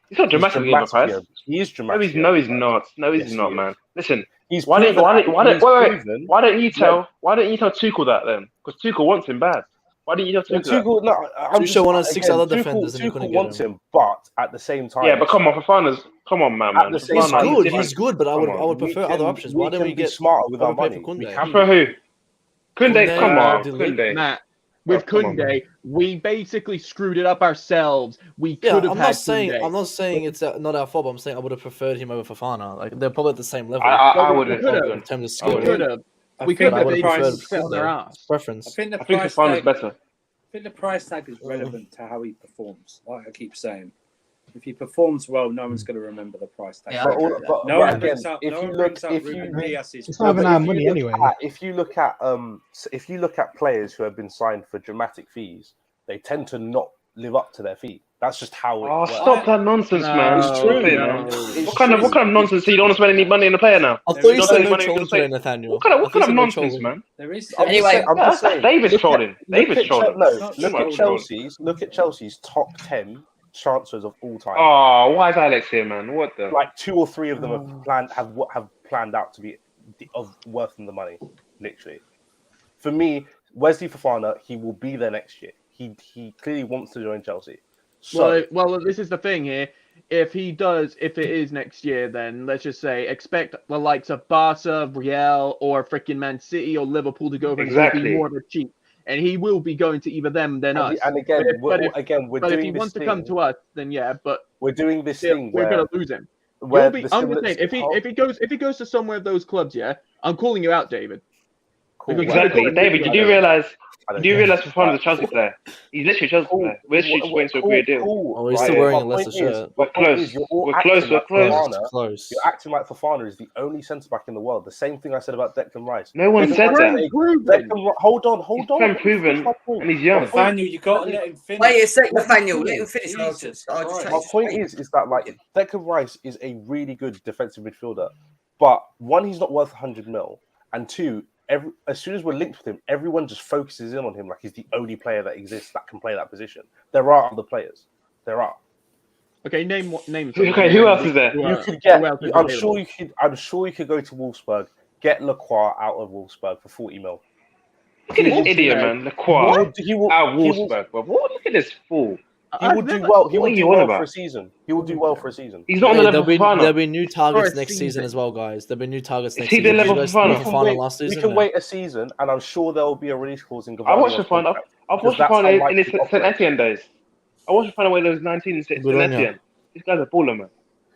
He's not dramatically overpriced. He is No, dramatically. he's not. No, he's Yes, not, he man. is. Listen, He's why don't you proven- tell Tuchel that then? Because Tuchel wants him bad. Why didn't you tell Tuchel that? Tuchel, no, I'm Tuchel just- wanted 6 again, other Tuchel- defenders and he couldn't Tuchel get wants him, but at the same time, Yeah, but come on, come on, man. At the same He's time, good. it's He's good, but I Come on. would prefer other options. Why don't we be get smarter with our overpay for money? Koundé? We can For who? Koundé, Koundé, come on, De Ligt, Koundé. Matt, with come on, Koundé, we basically screwed it up ourselves. We Yeah, could have I'm had not saying Koundé. it's not our fault. But I'm saying I would have preferred him over Fofana. Like they're probably at the same level I We wouldn't. could've. in terms of We skill. could have. I We think could have the made price- it on their ass. Preference. I think the I think price Fofana's tag. better. I think the price tag is relevant to how he performs. Like I keep saying, if he performs well, no one's going to remember the price tag. Yeah, But, I agree with that. No one again, brings up. if No you one look, brings up if Ruben you Dias's. It's not even but our if you money look anyway. if you look at players who have been signed for dramatic fees, they tend to not live up to their fee. That's just how it Oh, works. stop that nonsense, man. No, It's true, Stop it, no. man. It's What kind of true. nonsense? So you don't want to spend any money on the player now? I There thought is you no said no money trolling to say- today, Nathaniel. What kind I of thought you said no nonsense, trolling. man? There is. Anyway, I'm just saying. David's trolling. David's trolling. Look at Chelsea's top 10 transfers of all time. Oh, why is Alex here, man? What the? Like 2 or 3 of them have planned out to be of worth the money, literally. For me, Wesley Fofana, he will be there next year. He clearly wants to join Chelsea. So Well, this is the thing here. If it is next year, then let's just say expect the likes of Barca, Real, or freaking Man City or Liverpool to go over and Exactly. be more of a cheap, and he will be going to either them than us. and again, But we're if doing if he this wants thing. to come to us, then yeah. But We're doing this still, thing we're where, gonna lose him. where I'm the just saying, stimulus- if he goes to somewhere of those clubs, yeah, I'm calling you out, David. Cool. Exactly, David. You do realize Fofana's a Chelsea player. He's literally a Chelsea Cool. player. We're just waiting to agree a deal. Cool. Oh, he's still wearing a Leicester point is, shirt. We're close. You're all We're acting close. We're like close. Fofana. Close. You're acting like Fofana is the only centre back in the world. The same thing I said about Declan Rice. No one Declan said Rice that. is hold on. He's unproven and he's young. Nathaniel, you got to let him finish. Wait a sec, Nathaniel. Let him finish. Jesus I'll just Christ. My point is that like Declan Rice is a really good defensive midfielder, but one, he's not worth 100 mil, and two, as soon as we're linked with him, everyone just focuses in on him like he's the only player that exists that can play that position. There are other players. There are. Okay, name. Okay, who else is there? You could get. I'm sure you could go to Wolfsburg, get Lacroix out of Wolfsburg for 40 mil. Look at this idiot, man. Lacroix out Wolfsburg. What? Look at this fool. He will do well. He will do well for a season. He will do well for a season. He's not on the level of Fofana. There'll be new targets next season as well, guys. There'll be new targets next he season. the level of Fofana last We season? can wait a season, and I'm sure there will be a release clause in. I watched Fofana. I've watched Fofana in his St. Etienne days. I watched Fofana when he was 19 in St. Etienne. This guy's a baller, man.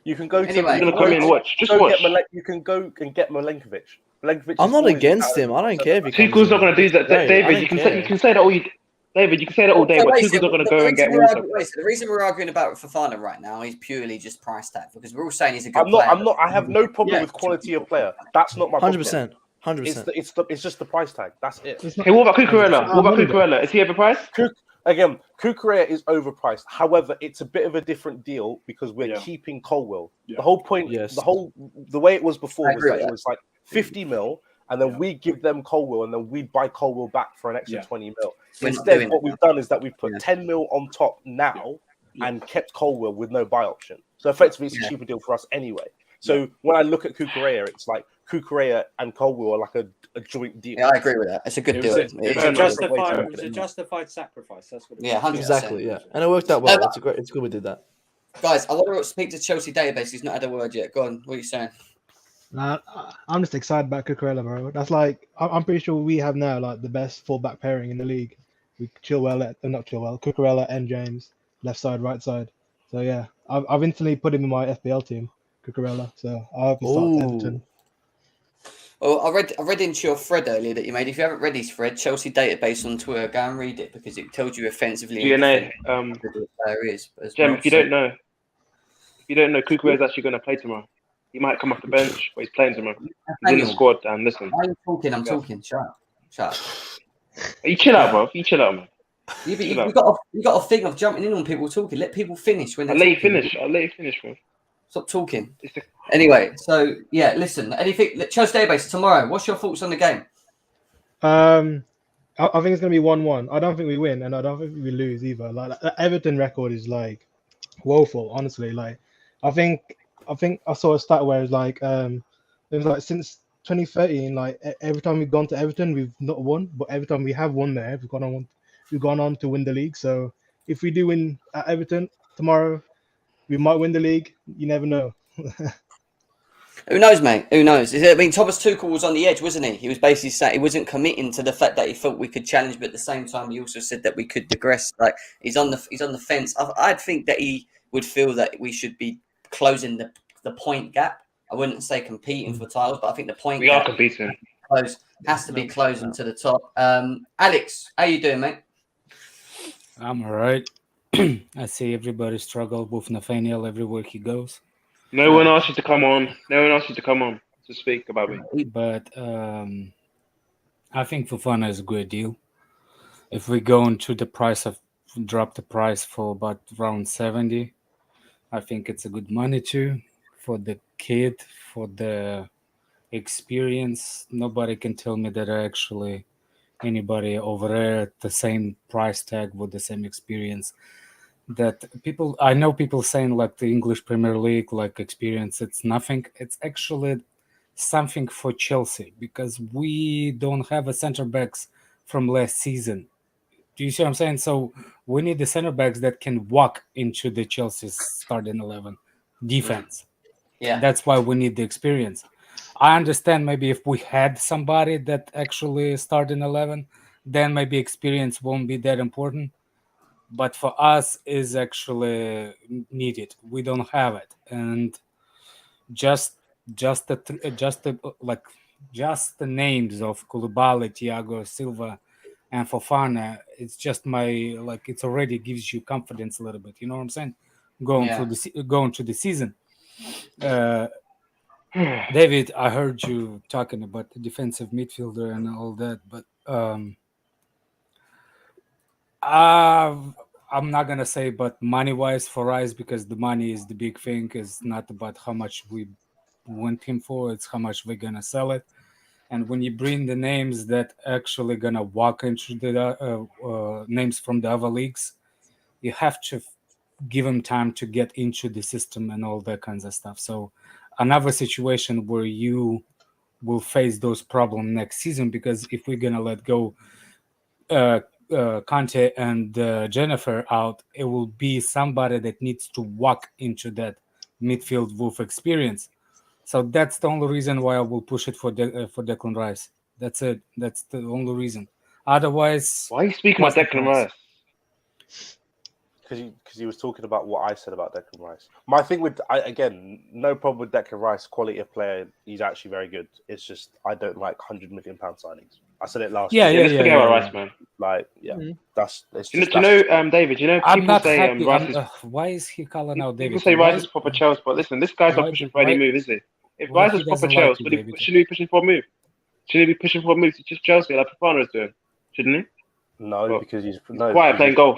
You can go to. Anyway, He's gonna come in and watch. Just watch. You can go and get Milenkovic. I'm not against him. I don't care if he comes Tuchel's not in. going to do that, David. You can say that all you. David, you can say that all day, but Tuchel's not going to go and get Wolves. The reason we're arguing about Fofana right now is purely just price tag, because we're all saying he's a good player. I'm not. I have no problem with quality of player. That's not my problem. 100%. 100%. It's just the price tag. That's it. Hey, what about Cucurella? Is he overpriced? Again, Cucurella is overpriced. However, it's a bit of a different deal because we're keeping Colwill. Yeah. The whole point, the way it was before was that it was like 50 mil, and then we give them Colwill, and then we buy Colwill back for an extra 20 mil. Instead, what we've done is that we've put 10 mil on top now and kept Colwill with no buy option. So effectively, it's a cheaper deal for us anyway. So when I look at Cucurella, it's like Cucurella and Colwill are like a joint deal. Yeah, I agree with that. It's a good deal. It was a justified sacrifice. That's what it was. Yeah, 100%. Exactly, yeah. And it worked out well. It's good we did that. Guys, I want to speak to Chelsea Database. He's not had a word yet. Go on. What are you saying? Nah, I'm just excited about Cucurella, bro. That's like, I'm pretty sure we have now like the best fullback pairing in the league. We Cucurella and James, left side, right side. So yeah, I've instantly put him in my FPL team, Cucurella. So I hope he starts Everton. Well, I read into your thread earlier that you made. If you haven't read his thread, Chelsea Database on Twitter, go and read it because it tells you offensively. DNA. There is. Jem, if you don't know, Cucurella is actually going to play tomorrow. He might come off the bench, but he's playing tomorrow. He's in the squad. And listen, I'm talking. Shut up. You chill out, bro. You chill out, man. You got a thing of jumping in on people talking. Let people finish when they're I'll let you finish, bro. Stop talking. Anyway, so yeah, listen. Anything? Chelsea Database tomorrow. What's your thoughts on the game? I think it's gonna be 1-1. I don't think we win, and I don't think we lose either. Like the Everton record is like woeful, honestly. Like I think I saw a stat where it's like it was like since 2013, like every time we've gone to Everton, we've not won, but every time we have won there, we've gone on to win the league. So if we do win at Everton tomorrow, we might win the league. You never know. Who knows, mate? Who knows? I mean, Thomas Tuchel was on the edge, wasn't he? He was basically saying he wasn't committing to the fact that he thought we could challenge, but at the same time, he also said that we could digress. Like he's on the fence. I'd think that he would feel that we should be closing the point gap. I wouldn't say competing for titles, but I think the point we are competing. Has to be closing to the top. Alex, how you doing, mate? I'm all right. I see everybody struggle with Nathaniel everywhere he goes. No one asked you to come on. No one asked you to come on to speak about me. But I think Fofana is a great deal. If we go into the price drop the price for about around 70, I think it's a good money too for the kid, for the experience. Nobody can tell me that actually anybody over there at the same price tag with the same experience. I know people saying like the English Premier League, like experience, it's nothing. It's actually something for Chelsea because we don't have a center backs from last season. Do you see what I'm saying? So we need the center backs that can walk into the Chelsea's starting 11 defense. Yeah, that's why we need the experience. I understand maybe if we had somebody that actually started in 11, then maybe experience won't be that important. But for us, is actually needed. We don't have it, and just like just the names of Koulibaly, Thiago Silva, and Fofana, it's just it already gives you confidence a little bit. You know what I'm saying? Going through the season. David, I heard you talking about the defensive midfielder and all that, but I'm not gonna say, but money-wise for us, because the money is the big thing. It's not about how much we want him for; it's how much we're gonna sell it. And when you bring the names that actually gonna walk into the names from the other leagues, you have to give them time to get into the system and all that kinds of stuff. So another situation where you will face those problems next season, because if we're gonna let go Kante and Jennifer out, it will be somebody that needs to walk into that midfield with experience. So that's the only reason why I will push it for Declan Rice. That's it. That's the only reason. Otherwise, why are you speaking about Declan Rice? Because he was talking about what I said about Declan Rice. My thing again, no problem with Declan Rice, quality of player. He's actually very good. It's just I don't like £100 million signings. I said it last year. Let's forget about Rice, man. That's. David? People I'm not say happy. Rice is. Why is he calling out David? People say Rice is proper Chelsea, but listen, this guy's not pushing for any move, is he? If Rice is proper Chelsea, shouldn't he be pushing for a move? Shouldn't he be pushing for a move to just Chelsea like Fofana is doing? Shouldn't he? No, because he's quiet playing golf.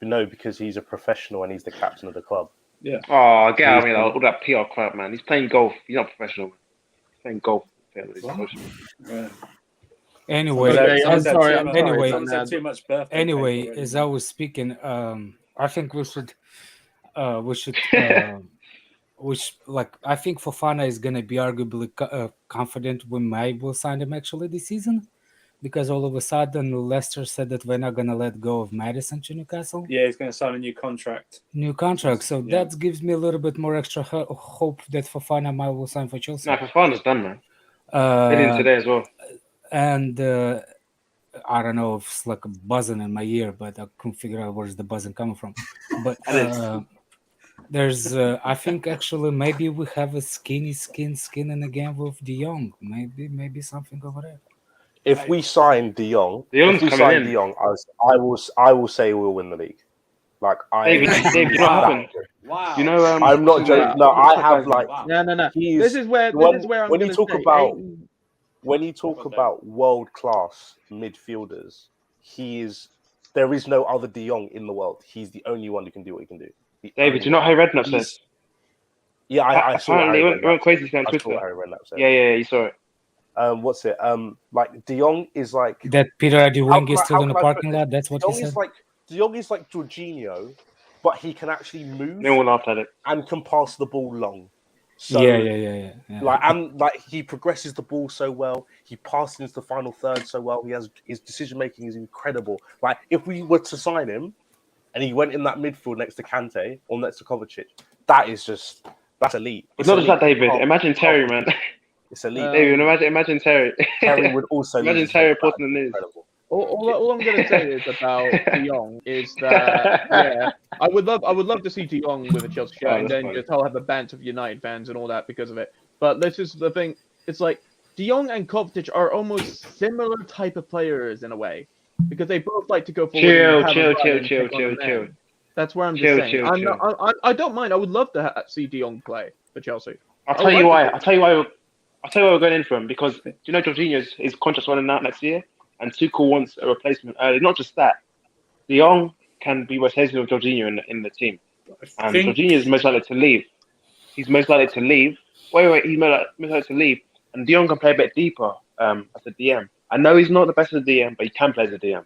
No, because he's a professional and he's the captain of the club. Yeah. Oh, get out of here! All that PR crap, man. He's playing golf. He's not professional. He's playing golf. Anyway, Anyway, as I was speaking, I think we should, I think Fofana is gonna be arguably confident we might will sign him actually this season. Because all of a sudden Leicester said that we're not going to let go of Maddison to Newcastle. Yeah, he's going to sign a new contract. So that gives me a little bit more extra hope that Fofana might will sign for Chelsea. No, Fofana's done, man. They did today as well. And I don't know if it's like a buzzing in my ear, but I couldn't figure out where's the buzzing coming from. But there's, I think actually maybe we have a skinning again with De Jong. Maybe something over there. If we sign De Jong, I will say we'll win the league. Like David, you know what happened? Wow. You know, I'm not joking. No, I have like. No. This is where I'm when going you talk about world class midfielders, there is no other De Jong in the world. He's the only one who can do what he can do. David, you know Harry Redknapp says? Yeah, I saw it. He went crazy on Twitter. Harry Redknapp said. Yeah, you saw it. What's it? Like De Jong is like that. Peter Adewing is still in the parking lot. That's what he said. De Jong is like Jorginho, but he can actually move. No one laughed at it. And can pass the ball long. So yeah. Like he progresses the ball so well. He passes into the final third so well. His decision making is incredible. Like if we were to sign him, and he went in that midfield next to Kante or next to Kovacic, that's elite. It's not just that, David. Imagine Terry, man. It's elite. David, imagine Terry. Terry would also imagine Terry reporting the news. All I'm going to say is about De Jong is that I would love to see De Jong with a Chelsea shirt, and then just have a band of United fans and all that because of it. But this is the thing. It's like De Jong and Kovacic are almost similar type of players in a way because they both like to go forward. Chill. That's where I'm just saying. I don't mind. I would love to see De Jong play for Chelsea. I'll tell you why we're going in for him, because do you know Jorginho's contract's running out next year, and Tuchel wants a replacement early. Not just that, De Jong can be replacement of Jorginho in the team, and Jorginho is most likely to leave. He's most likely to leave. He's most likely to leave, and De Jong can play a bit deeper as a DM. I know he's not the best as a DM, but he can play as a DM.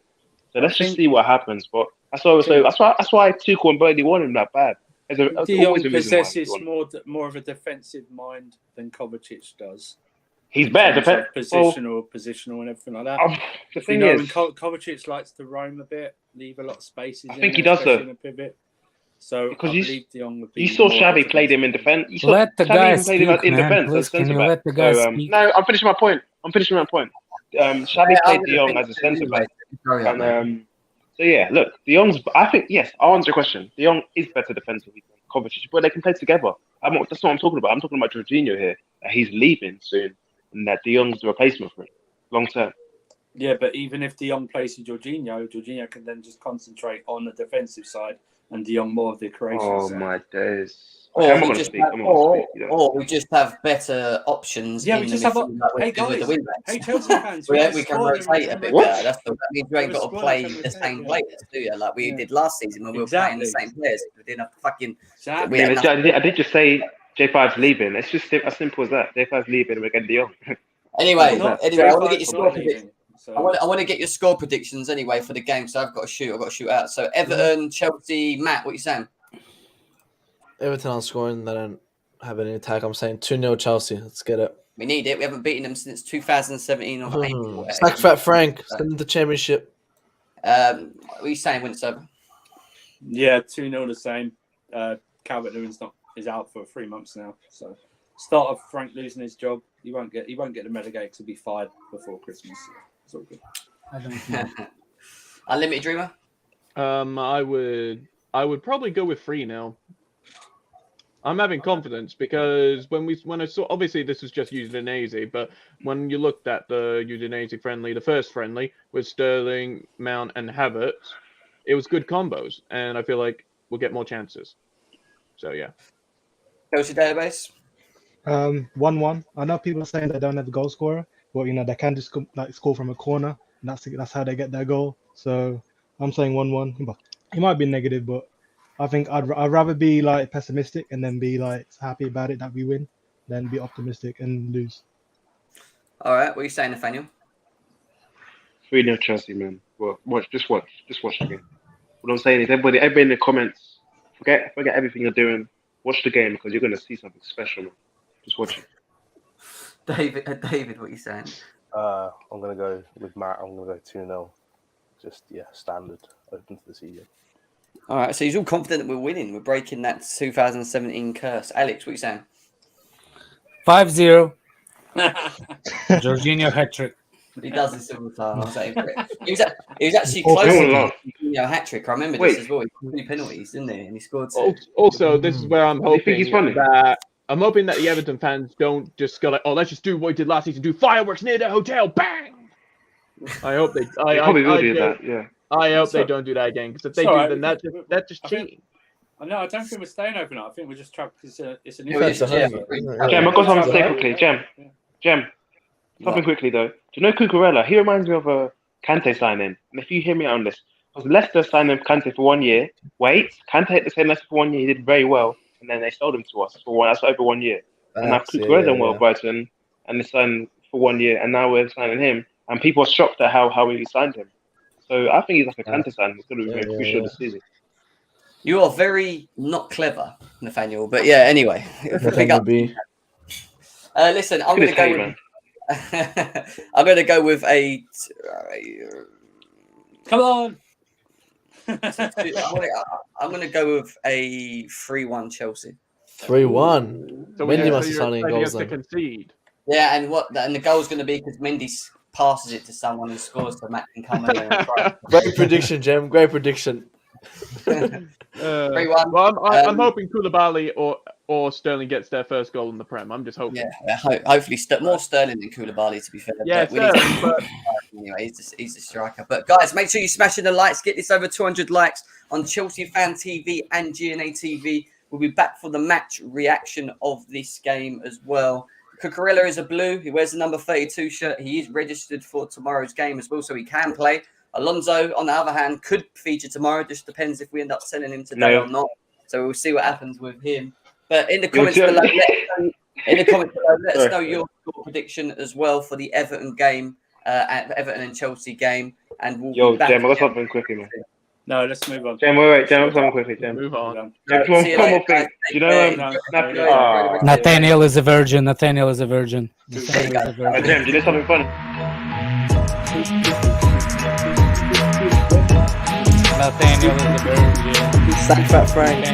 So let's just see what happens. But that's why Tuchel and Burnley want him that bad. De Jong possesses more of a defensive mind than Kovacic does. He's better positional and everything like that. The thing is, Kovacic likes to roam a bit, leave a lot of spaces. I think he does though. In a pivot. So because you saw Xavi played him in defence. Let the guy speak, man. Please, can you let the guy speak? No, I'm finishing my point. Xavi played De Jong as a centre back, and so yeah, look, De Jong's. I think yes. I'll answer your question. De Jong is better defensively than Kovacic, but they can play together. That's not what I'm talking about. I'm talking about Jorginho here. He's leaving soon, and that De Jong's the replacement for him long term. Yeah, but even if De Jong plays with Jorginho can then just concentrate on the defensive side and De Jong more of the creation side. Oh my days. Or we just have better options. Yeah, in we the just have. midfield, like we Hey do with guys, the wing-backs. hey Chelsea fans, we can rotate a bit better. That means you ain't got to squad play can the rotate, same yeah. players, do you? Like we did last season when we were playing the same players. We didn't have fucking. Exactly. We had I did just say J5's leaving. It's just as simple as that. J5's leaving and we're getting De Jong. Anyway, I want to get your J5's score not predictions. leaving, I want to get your score predictions anyway for the game. So I've got to shoot out. So Everton, Chelsea, Matt, what are you saying? Everton on scoring. They don't have any attack. I'm saying 2-0 Chelsea. Let's get it. We need it. We haven't beaten them since 2017 or April. Sack Fat Frank. Send them the championship. What are you saying, Winston? Yeah, 2-0 the same. Calvert-Lewin's is out for 3 months now. So start of Frank losing his job. He won't get the relegated to be fired before Christmas. So it's all good. I don't know. Unlimited Dreamer. I would probably go with 3-0. I'm having confidence because when I saw, obviously this was just Udinese, but when you looked at the Udinese friendly, the first friendly with Sterling, Mount, and Havertz, it was good combos, and I feel like we'll get more chances. So yeah. Chelsea database. 1-1. I know people are saying they don't have a goal scorer, but they can just score from a corner, and that's how they get their goal. So I'm saying 1-1. He might be negative, but I think I'd rather be pessimistic and then be happy about it that we win, than be optimistic and lose. All right, what are you saying, Nathaniel? 3-0 Chelsea, man. Well, just watch the game. What I'm saying is, everybody in the comments, forget everything you're doing. Watch the game because you're gonna see something special, man. Just watch it. David, what are you saying? I'm gonna go with Matt. I'm gonna go 2-0. Just standard open to the season. All right, so he's all confident that we're winning. We're breaking that 2017 curse. Alex, what are you saying? 5-0. Jorginho hat-trick. He does this all the time. I'm saying he was actually close to the hat trick. I remember this as well. He got 2 penalties, didn't he? And he scored 2. Also, this is where I'm hoping he's funny? that the Everton fans don't just go let's just do what we did last season, do fireworks near the hotel, bang. I hope they. They probably will do that. Yeah. I hope they don't do that again, because if they do, then that's just cheating. No, I don't think we're staying open. I think we're just trapped because it's a new. Jem, I've got something to say quickly. Jem, something quickly though. Do you know Cucurella? He reminds me of a Kante signing. And if you hear me out on this, because Leicester signed him Kante for 1 year. Wait, Kante hit the same Leicester for 1 year. He did very well, and then they sold him to us for that's over 1 year. And now Cucurella done well at Brighton, and they signed for 1 year, and now we're signing him. And people are shocked at how we signed him. So I think he's like a Kante signing. He's going to be very crucial this season. You are very not clever, Nathaniel. But yeah, anyway. Listen, I'm going to go. I'm going to go with a. Come on. I'm going to go with a 3-1 Chelsea. 3-1. So Mendy must be signing goals to then. concede. Yeah, and the goal's going to be because Mendy passes it to someone and scores, so Matt can come in and try. Great prediction, Jem. Great prediction. 3-1. Well, I'm hoping Koulibaly or Sterling gets their first goal in the Prem. I'm just hoping. Yeah, hopefully more Sterling than Koulibaly, to be fair. Yeah, but anyway, he's a striker. But guys, make sure you smash in the likes. Get this over 200 likes on Chelsea Fan TV and GNA TV. We'll be back for the match reaction of this game as well. Cucurella is a blue. He wears the number 32 shirt. He is registered for tomorrow's game as well, so he can play. Alonso, on the other hand, could feature tomorrow. Just depends if we end up selling him today or not. So we'll see what happens with him. But in the comments below, let us know your score prediction as well for the Everton game, Everton and Chelsea game. And we'll be back. Jem, I got something quickly, man. No, let's move on. Jem, wait, Jem, I got something quickly, Jem. Move on. One more thing. Do you know Nathaniel is a virgin. Nathaniel is a virgin. Jem, do you know something funny? Nathaniel is a virgin. Sack Fat Frank.